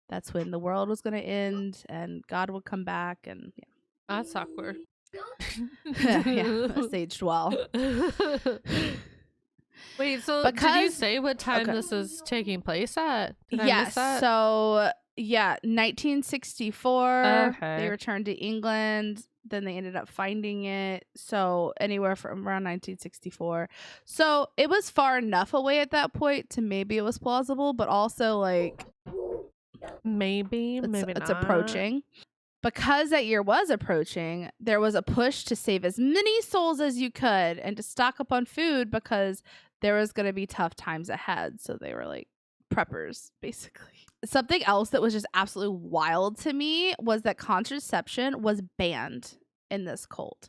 That's when the world was going to end and God would come back. And yeah. That's awkward. Yeah, that's aged well. Wait, so did you say what time this is taking place at? Yes. So, yeah, 1964. Okay. They returned to England. Then they ended up finding it. So anywhere from around 1964. So it was far enough away at that point to maybe it was plausible, but also like... Maybe not. It's approaching. Because that year was approaching, there was a push to save as many souls as you could and to stock up on food because there was going to be tough times ahead. So they were like preppers, basically. Something else that was just absolutely wild to me was that contraception was banned in this cult.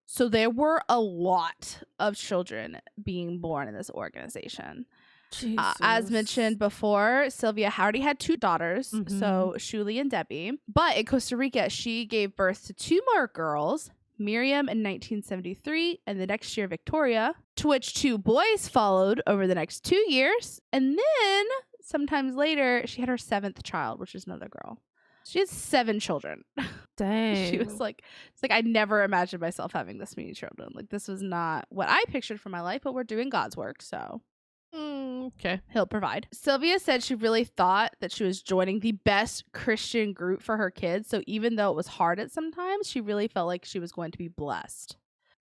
So there were a lot of children being born in this organization. As mentioned before, Sylvia already had 2 daughters, so Shuli and Debbie. But in Costa Rica, she gave birth to 2 more girls, Miriam in 1973, and the next year Victoria, to which 2 boys followed over the next 2 years. And then, sometimes later, she had her 7th child, which is another girl. She had 7 children. Dang. She was like, it's like, I never imagined myself having this many children. Like, this was not what I pictured for my life, but we're doing God's work, so... Okay. He'll provide. Sylvia said she really thought that she was joining the best Christian group for her kids. So even though it was hard at sometimes, she really felt like she was going to be blessed.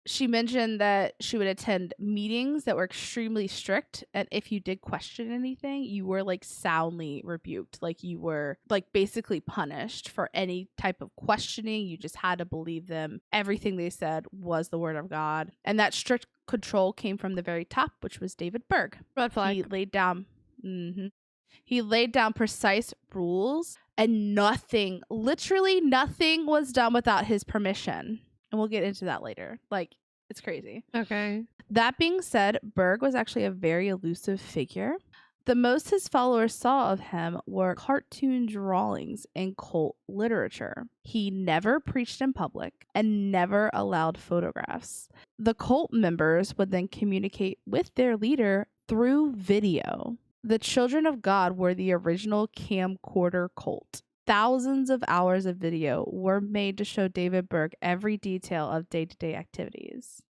She mentioned that she would attend meetings that were extremely strict. And if you did question anything, you were like soundly rebuked. Like you were like basically punished for any type of questioning. You just had to believe them. Everything they said was the word of God. And that strict control came from the very top, which was David Berg. Red flag. He laid down precise rules, and literally nothing was done without his permission. And we'll get into that later. Like, it's crazy. Okay. That being said, Berg was actually a very elusive figure. The most his followers saw of him were cartoon drawings in cult literature. He never preached in public and never allowed photographs. The cult members would then communicate with their leader through video. The Children of God were the original camcorder cult. Thousands of hours of video were made to show David Berg every detail of day-to-day activities.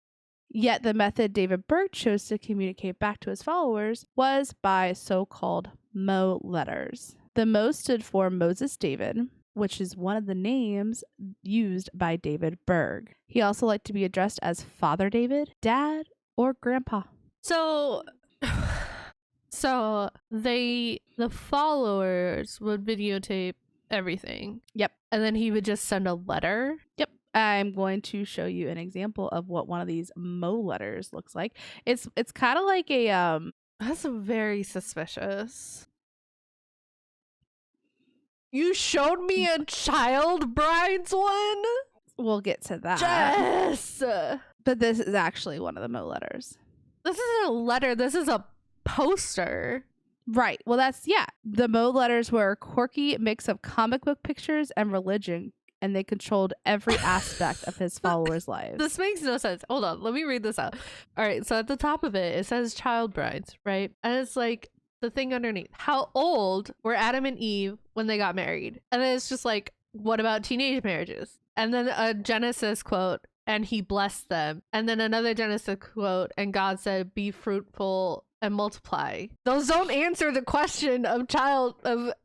Yet the method David Berg chose to communicate back to his followers was by so-called Mo letters. The Mo stood for Moses David, which is one of the names used by David Berg. He also liked to be addressed as Father David, Dad, or Grandpa. So the followers would videotape everything. Yep. And then he would just send a letter. Yep. I'm going to show you an example of what one of these Mo letters looks like. It's kind of like a That's very suspicious. You showed me a child bride's one? We'll get to that. Jess! But this is actually one of the Mo letters. This isn't a letter. This is a poster. Right. Well, the Mo letters were a quirky mix of comic book pictures and religion, and they controlled every aspect of his followers' lives. This makes no sense. Hold on. Let me read this out. All right. So at the top of it, it says child brides, right? And it's like the thing underneath. How old were Adam and Eve when they got married? And then it's just like, what about teenage marriages? And then a Genesis quote, and he blessed them. And then another Genesis quote, and God said, be fruitful and multiply. Those don't answer the question of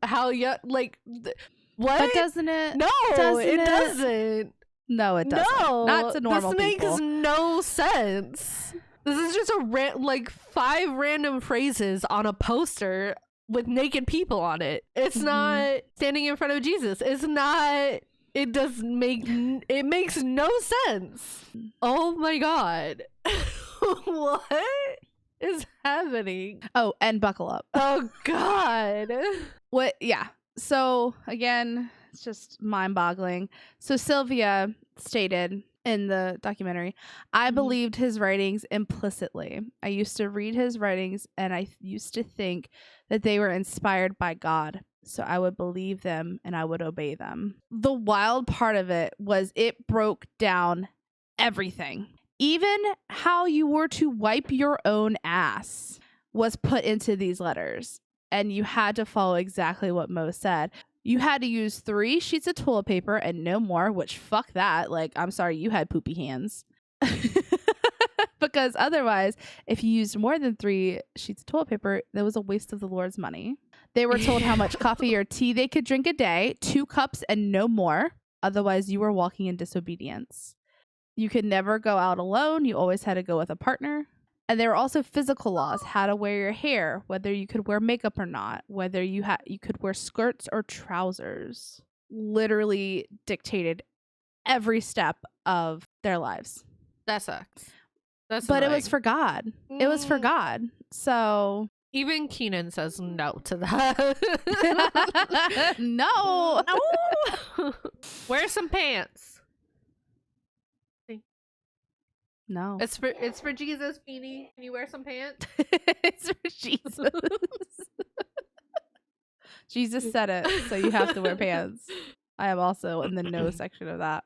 how young, like, what? But doesn't it? No, it doesn't. No, it doesn't. No, not to normal this people. Makes no sense. This is just like 5 random phrases on a poster with naked people on it. It's not standing in front of Jesus. It's not. It makes no sense. Oh my God. What is happening? Oh, and buckle up. Oh God. What? Yeah. So again, it's just mind-boggling. So Sylvia stated in the documentary, I believed his writings implicitly. I used to read his writings and I used to think that they were inspired by God. So I would believe them and I would obey them. The wild part of it was it broke down everything. Even how you were to wipe your own ass was put into these letters. And you had to follow exactly what Mo said. You had to use 3 sheets of toilet paper and no more, which fuck that. Like, I'm sorry, you had poopy hands. Because otherwise, if you used more than 3 sheets of toilet paper, that was a waste of the Lord's money. They were told how much coffee or tea they could drink a day, 2 cups and no more. Otherwise, you were walking in disobedience. You could never go out alone. You always had to go with a partner. And there were also physical laws, how to wear your hair, whether you could wear makeup or not, whether you could wear skirts or trousers. Literally dictated every step of their lives. That sucks. But it was for God. It was for God. So even Keenan says no to that. No. Wear some pants. No. It's for Jesus, Beanie. Can you wear some pants? It's for Jesus. Jesus said it, so you have to wear pants. I am also in the no section of that.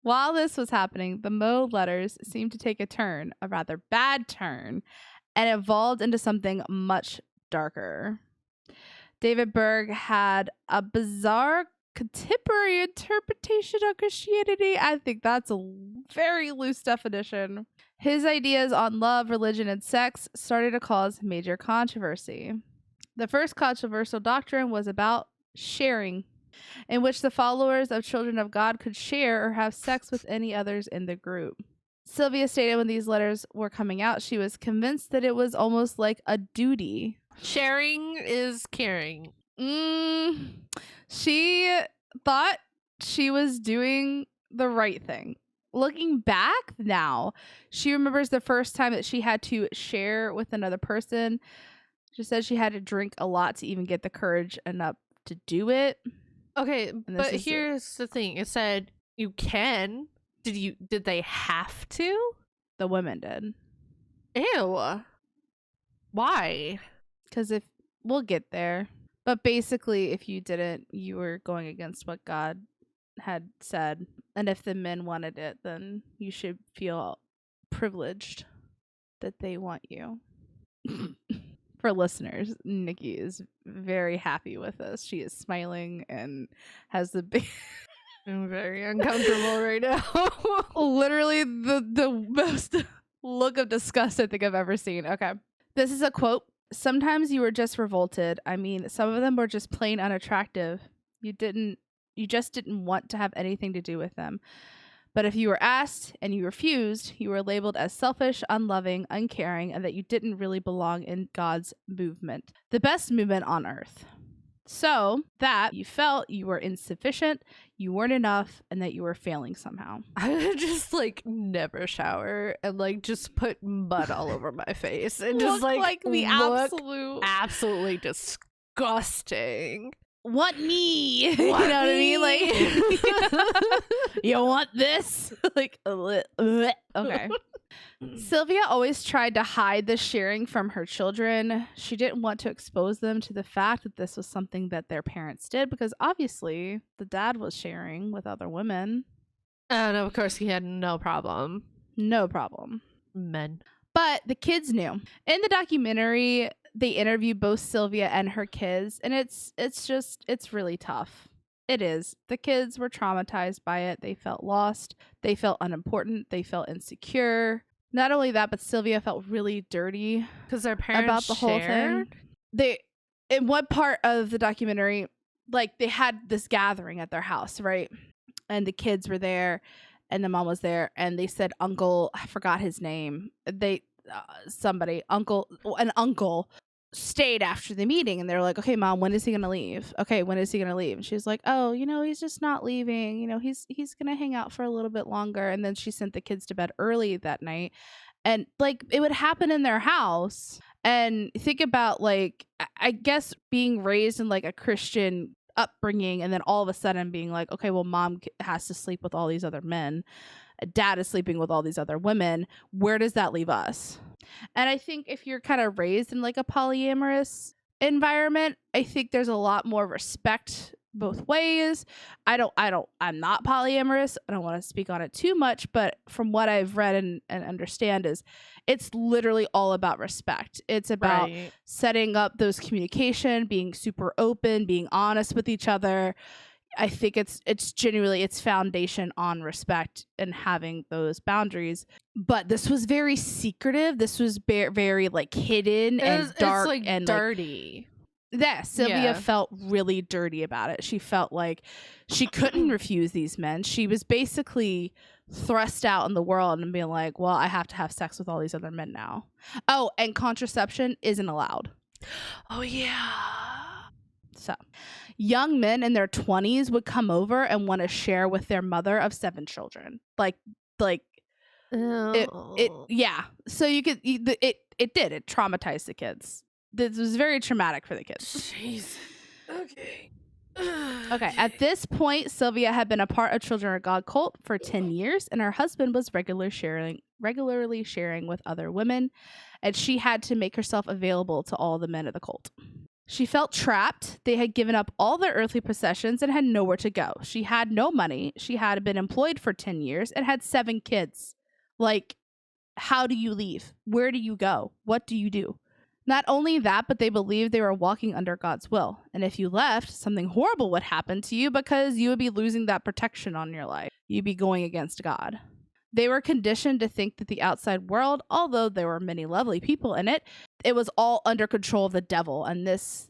While this was happening, the Mo letters seemed to take a rather bad turn, and evolved into something much darker. David Berg had a bizarre contemporary interpretation of Christianity. I think that's a very loose definition. His ideas on love, religion, and sex started to cause major controversy. The first controversial doctrine was about sharing, in which the followers of Children of God could share or have sex with any others in the group. Sylvia stated when these letters were coming out, she was convinced that it was almost like a duty. Sharing is caring. She thought she was doing the right thing. Looking back now, she remembers the first time that she had to share with another person. She said she had to drink a lot to even get the courage enough to do it. Okay, but here's the thing. It said you can. Did they have to? The women did. Ew. Why? Because we'll get there. But basically, if you didn't, you were going against what God had said. And if the men wanted it, then you should feel privileged that they want you. For listeners, Nikki is very happy with us. She is smiling and has the big... I'm very uncomfortable right now. Literally the most look of disgust I think I've ever seen. Okay. This is a quote. Sometimes you were just revolted. I mean, some of them were just plain unattractive. You just didn't want to have anything to do with them. But if you were asked and you refused, you were labeled as selfish, unloving, uncaring, and that you didn't really belong in God's movement, the best movement on earth. So that you felt you were insufficient, you weren't enough, and that you were failing somehow. I would just never shower and just put mud all over my face and just look like the look absolutely disgusting. want me. You know what I mean? Like, you want this? Like, okay. Sylvia always tried to hide the sharing from her children. She didn't want to expose them to the fact that this was something that their parents did, because obviously the dad was sharing with other women. And of course he had no problem. No problem. Men. But the kids knew. In the documentary, they interview both Sylvia and her kids, and it's really tough. It is. The kids were traumatized by it. They felt lost. They felt unimportant. They felt insecure. Not only that, but Sylvia felt really dirty because their parents about the whole thing. They, in one part of the documentary, like they had this gathering at their house, right? And the kids were there, and the mom was there, and they said uncle, I forgot his name. An uncle stayed after the meeting, and they were like, okay, mom, when is he gonna leave? Okay, when is he gonna leave? And she was like, oh, he's just not leaving. He's gonna hang out for a little bit longer. And then she sent the kids to bed early that night. And like, it would happen in their house. And think about, like, I guess being raised in like a Christian upbringing, and then all of a sudden being like, okay, well, mom has to sleep with all these other men, dad is sleeping with all these other women. Where does that leave us? And I think if you're kind of raised in like a polyamorous environment, I think there's a lot more respect both ways. I'm not polyamorous. I don't want to speak on it too much, but from what I've read and understand is it's literally all about respect. It's about setting up those communication, being super open, being honest with each other. I think it's genuinely its foundation on respect and having those boundaries. But this was very secretive. This was very like hidden and dark, like and dirty. Yeah, Sylvia felt really dirty about it. She felt like she couldn't refuse these men. She was basically thrust out in the world and being like, well, I have to have sex with all these other men now. Oh, and contraception isn't allowed. Oh, yeah. So young men in their 20s would come over and want to share with their mother of 7 children. Like yeah. So it traumatized the kids. This was very traumatic for the kids. Jeez. Okay. Okay. At this point, Sylvia had been a part of Children of God cult for 10 years, and her husband was regularly sharing with other women, and she had to make herself available to all the men of the cult. She felt trapped. They had given up all their earthly possessions and had nowhere to go. She had no money. She had been employed for 10 years and had 7 kids. Like, how do you leave? Where do you go? What do you do? Not only that, but they believed they were walking under God's will. And if you left, something horrible would happen to you because you would be losing that protection on your life. You'd be going against God. They were conditioned to think that the outside world, although there were many lovely people in it, it was all under control of the devil. And this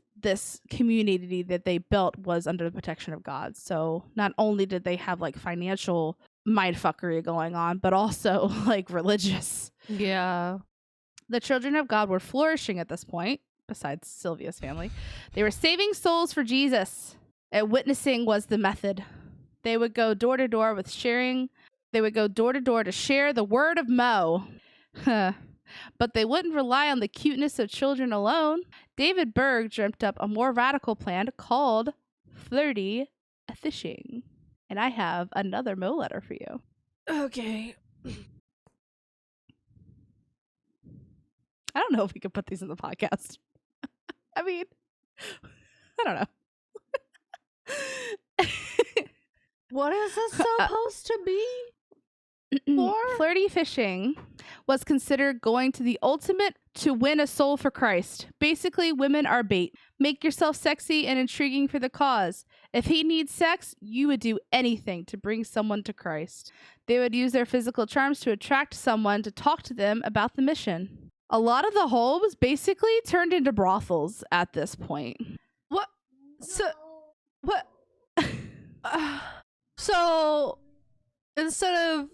community that they built was under the protection of God. So not only did they have like financial mindfuckery going on, but also like religious. Yeah. The Children of God were flourishing at this point, besides Sylvia's family. They were saving souls for Jesus, and witnessing was the method. They would go door to door with sharing. They would go door to door to share the word of Mo. But they wouldn't rely on the cuteness of children alone. David Berg dreamt up a more radical plan called flirty fishing. And I have another Mo letter for you. Okay. I don't know if we could put these in the podcast. I mean, I don't know. What is this supposed to be? Flirty fishing was considered going to the ultimate to win a soul for Christ. Basically, women are bait. Make yourself sexy and intriguing for the cause. If he needs sex, you would do anything to bring someone to Christ. They would use their physical charms to attract someone to talk to them about the mission. A lot of the homes basically turned into brothels at this point. What? So, what? So, instead of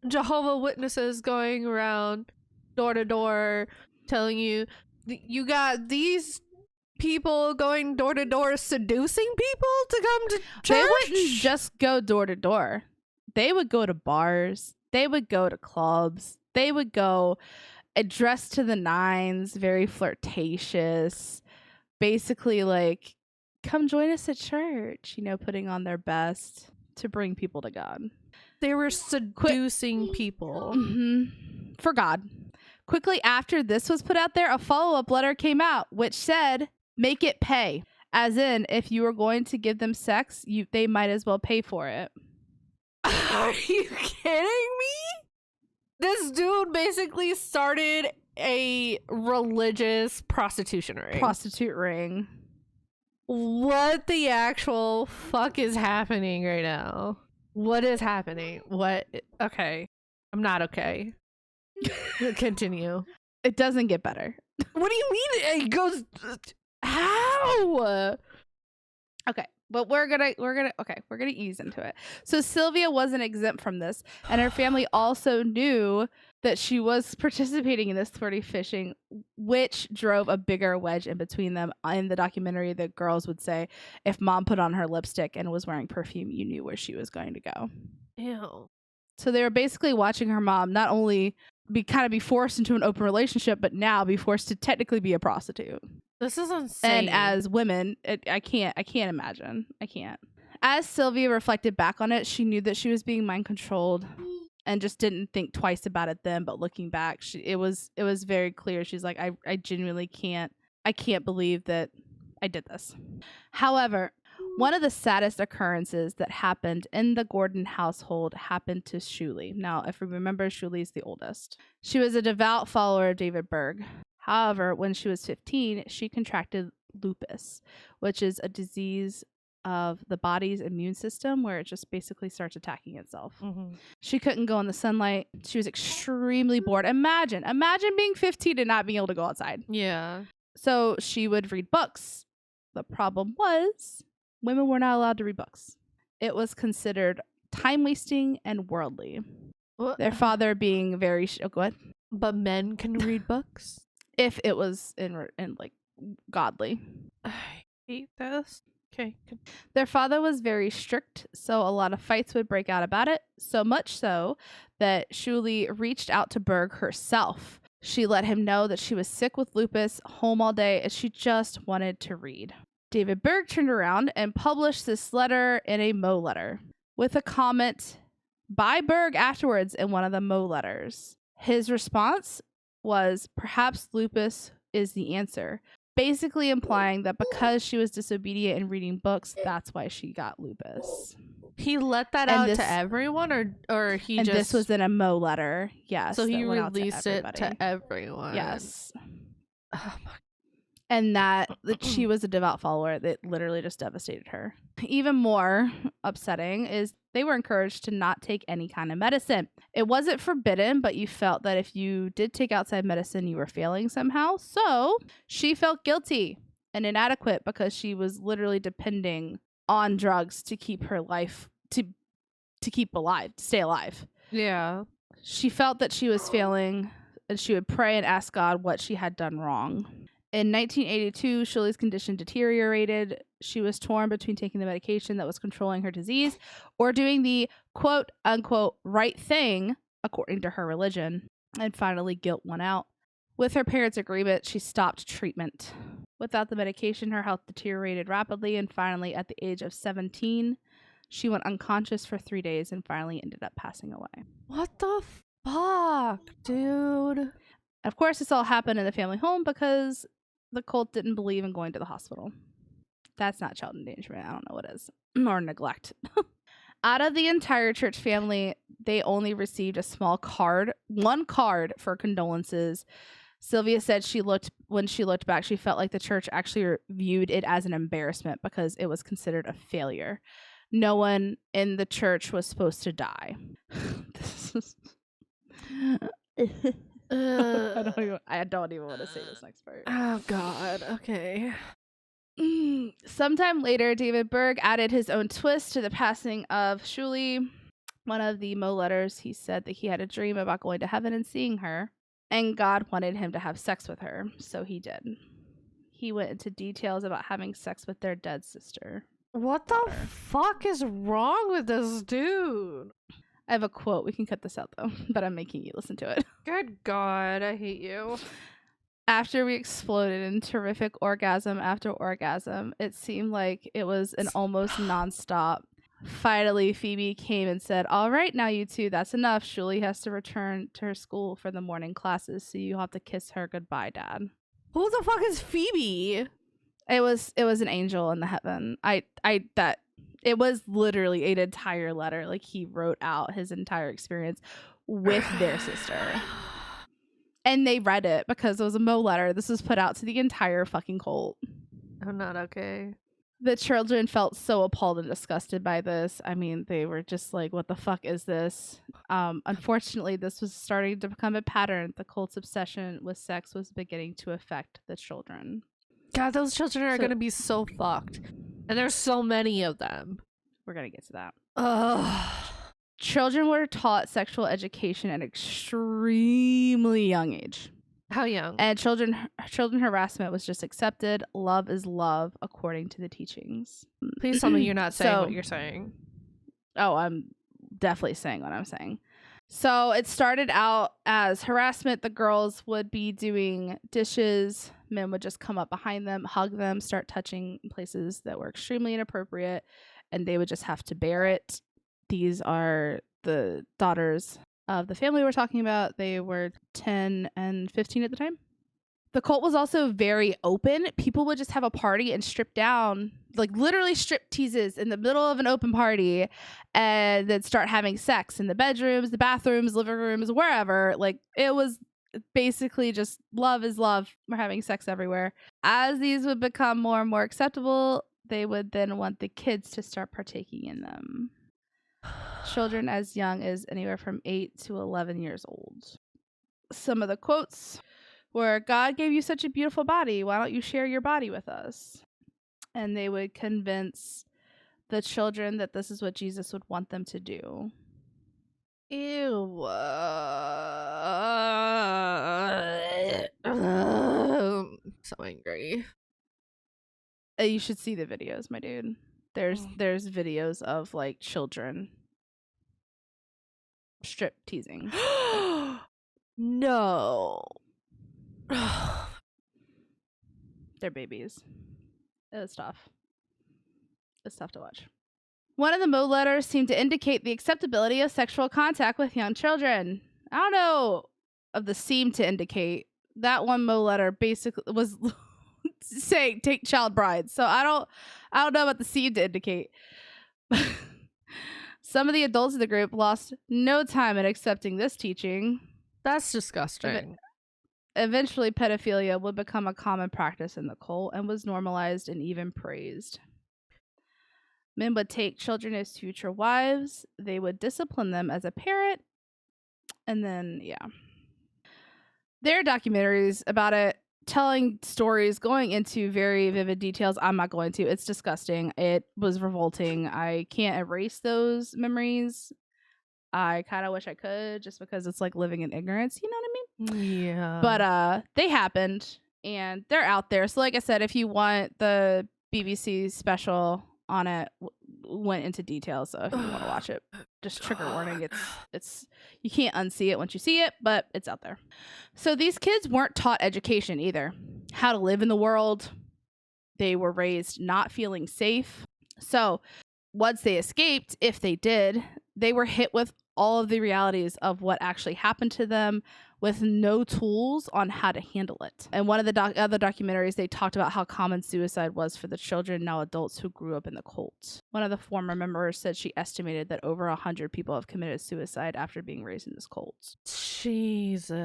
Jehovah Witnesses going around door to door telling you, you got these people going door to door seducing people to come to church? They wouldn't just go door to door. They would go to bars. They would go to clubs. They would go dressed to the nines, very flirtatious, basically like come join us at church, putting on their best to bring people to God. They were seducing people. For God. Quickly after this was put out there, a follow-up letter came out, which said, make it pay. As in, if you were going to give them sex, they might as well pay for it. Are you kidding me? This dude basically started a religious prostitution ring. Prostitute ring. What the actual fuck is happening right now? What is happening? What? Okay. I'm not okay. Continue. It doesn't get better. What do you mean? It goes... How? Okay, but we're gonna ease into it. So Sylvia wasn't exempt from this, and her family also knew that she was participating in this flirty fishing, which drove a bigger wedge in between them. In the documentary, the girls would say, if mom put on her lipstick and was wearing perfume, you knew where she was going to go. Ew. So they were basically watching her mom not only be forced into an open relationship, but now be forced to technically be a prostitute. This is insane. And as women, I can't imagine. I can't. As Sylvia reflected back on it, she knew that she was being mind controlled and just didn't think twice about it then. But looking back, it was very clear. She's like, I genuinely can't believe that I did this. However, one of the saddest occurrences that happened in the Gordon household happened to Shuli. Now, if we remember, Shuli's the oldest. She was a devout follower of David Berg. However, when she was 15, she contracted lupus, which is a disease of the body's immune system where it just basically starts attacking itself. Mm-hmm. She couldn't go in the sunlight. She was extremely bored. Imagine being 15 and not being able to go outside. Yeah. So she would read books. The problem was women were not allowed to read books. It was considered time wasting and worldly. What? Their father being very go ahead. But men can read books if it was in like godly. I hate this. Okay. Their father was very strict, so a lot of fights would break out about it. So much so that Shuli reached out to Berg herself. She let him know that she was sick with lupus, home all day, and she just wanted to read. David Berg turned around and published this letter in a Mo letter with a comment by Berg afterwards in one of the Mo letters. His response was, perhaps lupus is the answer, basically implying that because she was disobedient in reading books, that's why she got lupus. He let that out to everyone, or he and just... this was in a Mo letter, yes. So he released it to everyone. Yes. Oh my. And that she was a devout follower that literally just devastated her. Even more upsetting is they were encouraged to not take any kind of medicine. It wasn't forbidden, but you felt that if you did take outside medicine, you were failing somehow. So she felt guilty and inadequate because she was literally depending on drugs to keep her life, to stay alive. Yeah. She felt that she was failing, and she would pray and ask God what she had done wrong. In 1982, Shuli's condition deteriorated. She was torn between taking the medication that was controlling her disease or doing the quote unquote right thing, according to her religion. And finally, guilt won out. With her parents' agreement, she stopped treatment. Without the medication, her health deteriorated rapidly. And finally, at the age of 17, she went unconscious for 3 days and finally ended up passing away. What the fuck, dude? Of course, this all happened in the family home because the cult didn't believe in going to the hospital. That's not child endangerment. I don't know what is. Or neglect. Out of the entire church family, they only received a small card, one card for condolences. Sylvia said when she looked back, she felt like the church actually viewed it as an embarrassment because it was considered a failure. No one in the church was supposed to die. I don't even want to say this next part. Oh God. Okay. Sometime later, David Berg added his own twist to the passing of Shuli. One of the Mo letters, he said that he had a dream about going to heaven and seeing her, and God wanted him to have sex with her, so he did. He went into details about having sex with their dead sister. What the fuck is wrong with this dude? I have a quote. We can cut this out, though, but I'm making you listen to it. Good God, I hate you. After we exploded in terrific orgasm after orgasm, it seemed like it was an almost nonstop. Finally, Phoebe came and said, "All right, now you two, that's enough. Julie has to return to her school for the morning classes, so you have to kiss her goodbye, Dad." Who the fuck is Phoebe? It was an angel in the heaven. It was literally an entire letter. Like, he wrote out his entire experience with their sister. And they read it because it was a Mo letter. This was put out to the entire fucking cult. I'm not okay. The children felt so appalled and disgusted by this. I mean, they were just like, what the fuck is this? Unfortunately, this was starting to become a pattern. The cult's obsession with sex was beginning to affect the children. God, those children are going to be so fucked. And there's so many of them. We're going to get to that. Ugh. Children were taught sexual education at an extremely young age. How young? And children harassment was just accepted. Love is love, according to the teachings. Please tell me you're not saying what you're saying. Oh, I'm definitely saying what I'm saying. So it started out as harassment. The girls would be doing dishes. Men would just come up behind them, hug them, start touching places that were extremely inappropriate, and they would just have to bear it. These are the daughters of the family we're talking about. They were 10 and 15 at the time. The cult was also very open. People would just have a party and strip down, like literally strip teases in the middle of an open party, and then start having sex in the bedrooms, the bathrooms, living rooms, wherever. Like, it was basically just love is love. We're having sex everywhere. As these would become more and more acceptable, they would then want the kids to start partaking in them. Children as young as anywhere from 8 to 11 years old. Some of the quotes were, "God gave you such a beautiful body. Why don't you share your body with us?" And they would convince the children that this is what Jesus would want them to do. Ew. So angry. You should see the videos, my dude. There's videos of like children strip teasing. No. They're babies. It was tough. It's tough to watch. One of the Mo letters seemed to indicate the acceptability of sexual contact with young children. I don't know of the seem to indicate. That one Mo letter basically was saying take child brides. So I don't know about the seem to indicate. Some of the adults in the group lost no time in accepting this teaching. That's disgusting. Eventually, pedophilia would become a common practice in the cult and was normalized and even praised. Men would take children as future wives. They would discipline them as a parent. And then, yeah. There are documentaries about it, telling stories, going into very vivid details. I'm not going to. It's disgusting. It was revolting. I can't erase those memories. I kind of wish I could, just because it's like living in ignorance. You know what I mean? Yeah. But they happened, and they're out there. So like I said, if you want the BBC special on it, went into detail. So if you want to watch it, just trigger warning. It's you can't unsee it once you see it, but it's out there. So these kids weren't taught education either. How to live in the world. They were raised not feeling safe. So once they escaped, if they did, they were hit with all of the realities of what actually happened to them, with no tools on how to handle it. And one of the other documentaries, they talked about how common suicide was for the children, now adults, who grew up in the cult. One of the former members said she estimated that over 100 people have committed suicide after being raised in this cult. Jesus.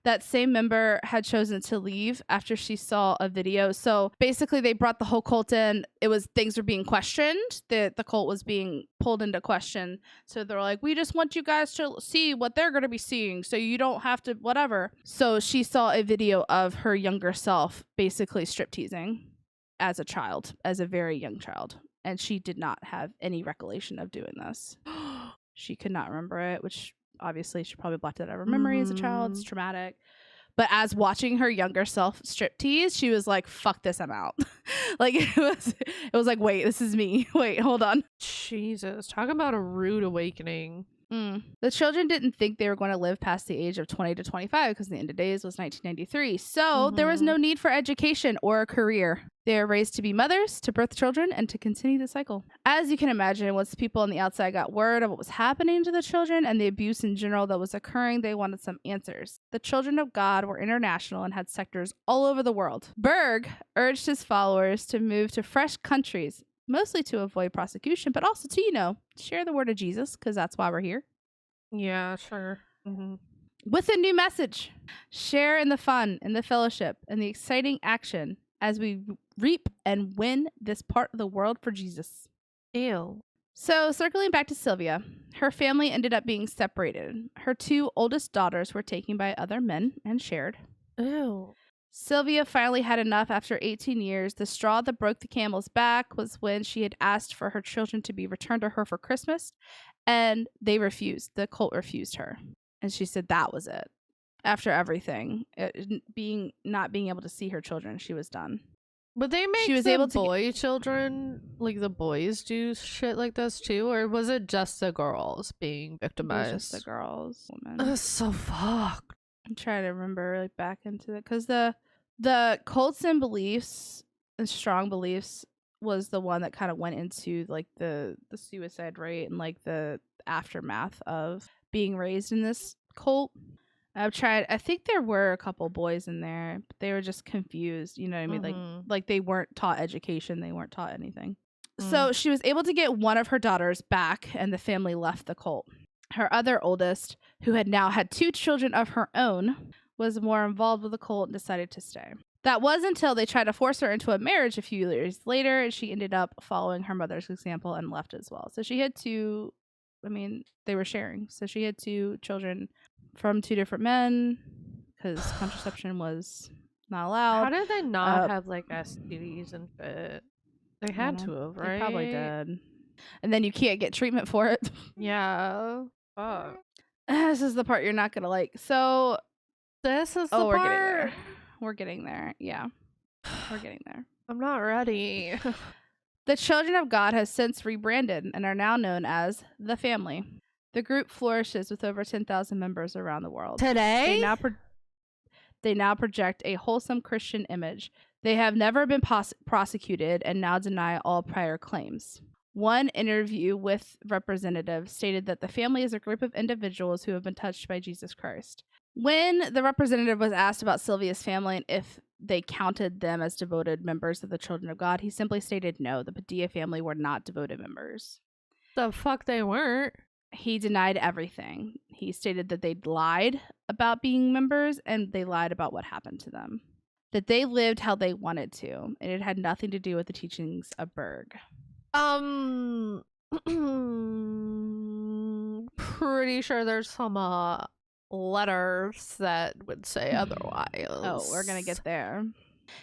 That same member had chosen to leave after she saw a video. So basically they brought the whole cult in. Things were being questioned. The cult was being pulled into question. So they're like, we just want you guys to see what they're going to be seeing, so you don't have to whatever. So she saw a video of her younger self basically strip teasing as a child, as a very young child. And she did not have any recollection of doing this. She could not remember it, which obviously she probably blocked it out of her memory as a child. It's traumatic. But as watching her younger self strip tease, she was like, fuck this, I'm out. Like it was like, wait, this is me. Wait, hold on. Jesus. Talk about a rude awakening. The children didn't think they were going to live past the age of 20 to 25 because the end of days was 1993. So there was no need for education or a career. They were raised to be mothers, to birth children, and to continue the cycle. As you can imagine, once the people on the outside got word of what was happening to the children and the abuse in general that was occurring, they wanted some answers. The Children of God were international and had sectors all over the world. Berg urged his followers to move to fresh countries, mostly to avoid prosecution, but also to, share the word of Jesus, because that's why we're here. Yeah, sure. With a new message. Share in the fun, in the fellowship, and the exciting action as we reap and win this part of the world for Jesus. Ew. So, circling back to Sylvia, her family ended up being separated. Her 2 oldest daughters were taken by other men and shared. Ew. Sylvia finally had enough after 18 years. The straw that broke the camel's back was when she had asked for her children to be returned to her for Christmas, and they refused. The cult refused her. And she said that was it. After everything, not being able to see her children, she was done. But they make children, like the boys, do shit like this too, or was it just the girls being victimized? It was just the girls. That's so fucked. I'm trying to remember back into it because the cults and beliefs and strong beliefs was the one that kind of went into like the suicide rate and like the aftermath of being raised in this cult. I think there were a couple boys in there, but they were just confused. You know what I mean? Like they weren't taught education. They weren't taught anything. So she was able to get one of her daughters back, and the family left the cult. Her other oldest, who had now had 2 children of her own, was more involved with the cult and decided to stay. That was until they tried to force her into a marriage a few years later, and she ended up following her mother's example and left as well. So she had 2, they were sharing. So she had 2 children from 2 different men because contraception was not allowed. How did they not have like STDs and shit? They had to have, right? They probably did. And then you can't get treatment for it. Yeah. Fuck. This is the part you're not going to like. So this is the part. We're getting there. Yeah. We're getting there. I'm not ready. The Children of God has since rebranded and are now known as The Family. The group flourishes with over 10,000 members around the world. Today? They now project a wholesome Christian image. They have never been prosecuted and now deny all prior claims. One interview with representatives stated that the family is a group of individuals who have been touched by Jesus Christ. When the representative was asked about Sylvia's family and if they counted them as devoted members of the Children of God, he simply stated no, the Padilla family were not devoted members. The fuck they weren't. He denied everything. He stated that they'd lied about being members and they lied about what happened to them. That they lived how they wanted to, and it had nothing to do with the teachings of Berg. Pretty sure there's some letters that would say otherwise. Oh, we're gonna get there.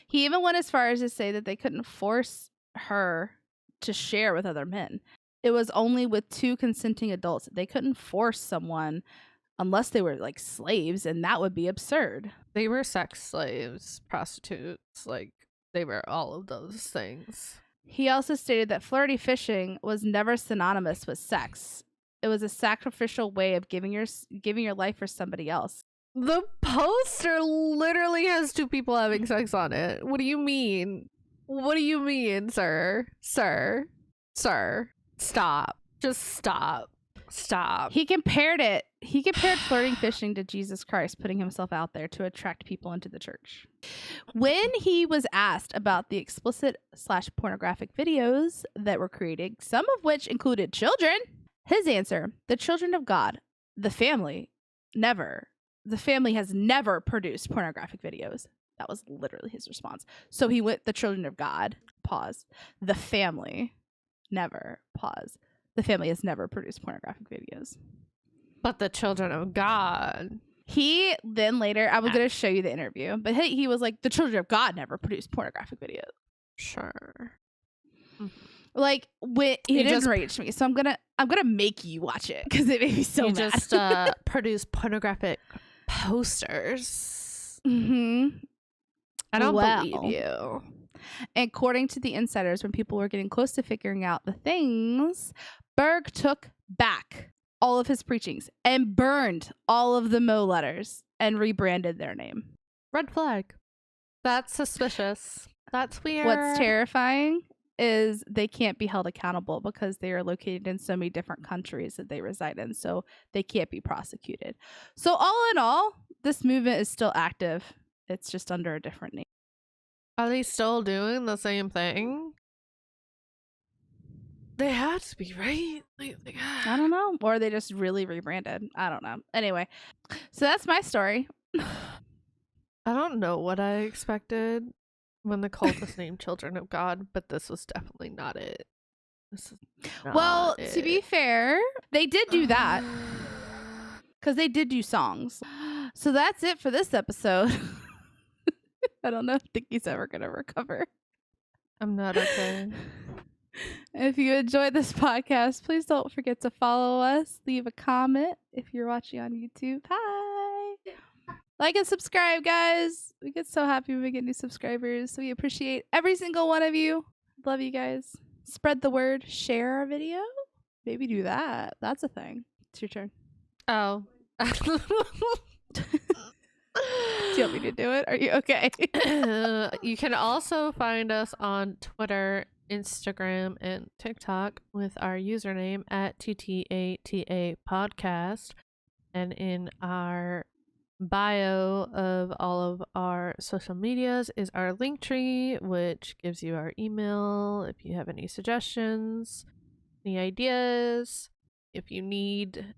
He even went as far as to say that they couldn't force her to share with other men. It was only with 2 consenting adults. They couldn't force someone unless they were like slaves, and that would be absurd. They were sex slaves, prostitutes, like they were all of those things. He also stated that flirty fishing was never synonymous with sex. It was a sacrificial way of giving your life for somebody else. The poster literally has 2 people having sex on it. What do you mean? What do you mean, sir? Sir? Stop. Just stop. Stop. He compared flirting fishing to Jesus Christ putting himself out there to attract people into the church. When he was asked about the explicit / pornographic videos that were created, some of which included children, his answer, the Children of God, the family has never produced pornographic videos. That was literally his response. So he went, the Children of God, pause, the family, never, pause. The family has never produced pornographic videos. But the Children of God. He then later, I was going to show you the interview, but he was like, the Children of God never produced pornographic videos. Sure. Like, when it didn't reach me, so I'm gonna make you watch it because it made me so mad. Just produced pornographic posters. Mm-hmm. I don't believe you. According to the insiders, when people were getting close to figuring out the things, Berg took back all of his preachings and burned all of the Mo letters and rebranded their name. Red flag. That's suspicious. That's weird. What's terrifying is they can't be held accountable because they are located in so many different countries that they reside in, so they can't be prosecuted. So all in all, this movement is still active. It's just under a different name. Are they still doing the same thing? They had to be, right? I don't know. Or they just really rebranded. I don't know. Anyway, so that's my story. I don't know what I expected when the cult was named Children of God, but this was definitely not it. This is not it. To be fair, they did do that because they did do songs. So that's it for this episode. I don't know if Nikki's ever going to recover. I'm not okay. If you enjoyed this podcast, please don't forget to follow us. Leave a comment if you're watching on YouTube. Hi. Like and subscribe, guys. We get so happy when we get new subscribers. So we appreciate every single one of you. Love you guys. Spread the word. Share our video. Maybe do that. That's a thing. It's your turn. Oh. Do you want me to do it? Are you okay? You can also find us on Twitter, Instagram, and TikTok with our username at TTATA Podcast. And in our bio of all of our social medias is our link tree, which gives you our email if you have any suggestions, any ideas, if you need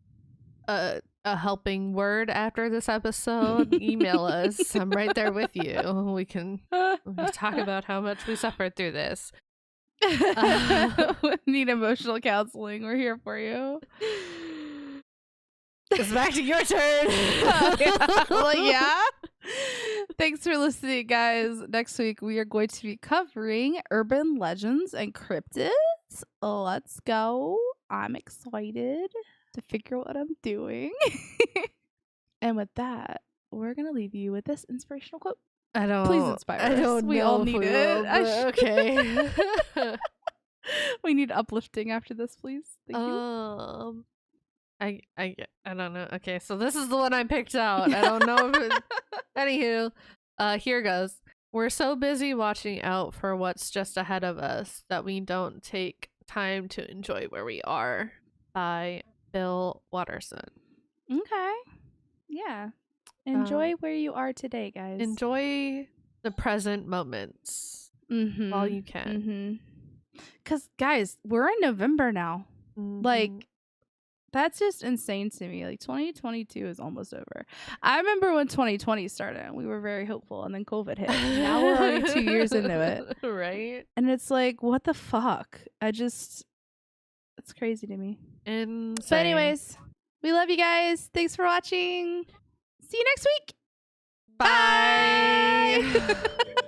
a helping word after this episode, email us. I'm right there with you. We can talk about how much we suffered through this. Need emotional counseling. We're here for you. It's back to your turn. Well, yeah. Thanks for listening, guys. Next week we are going to be covering urban legends and cryptids. Let's go. I'm excited to figure out what I'm doing. And with that, we're gonna leave you with this inspirational quote. Please inspire us. I don't we know all if need we it. will, okay. We need uplifting after this, please. Thank you. I don't know. Okay, so this is the one I picked out. I don't know if it... Anywho, here goes. We're so busy watching out for what's just ahead of us that we don't take time to enjoy where we are. By Bill Watterson. Okay. Yeah. Enjoy where you are today, guys. Enjoy the present moments while you can. Because, guys, we're in November now. Like, that's just insane to me. Like, 2022 is almost over. I remember when 2020 started. We were very hopeful, and then COVID hit. Now we're already 2 years into it. Right? And it's like, what the fuck? It's crazy to me. Insane. So anyways, we love you guys. Thanks for watching. See you next week. Bye. Bye.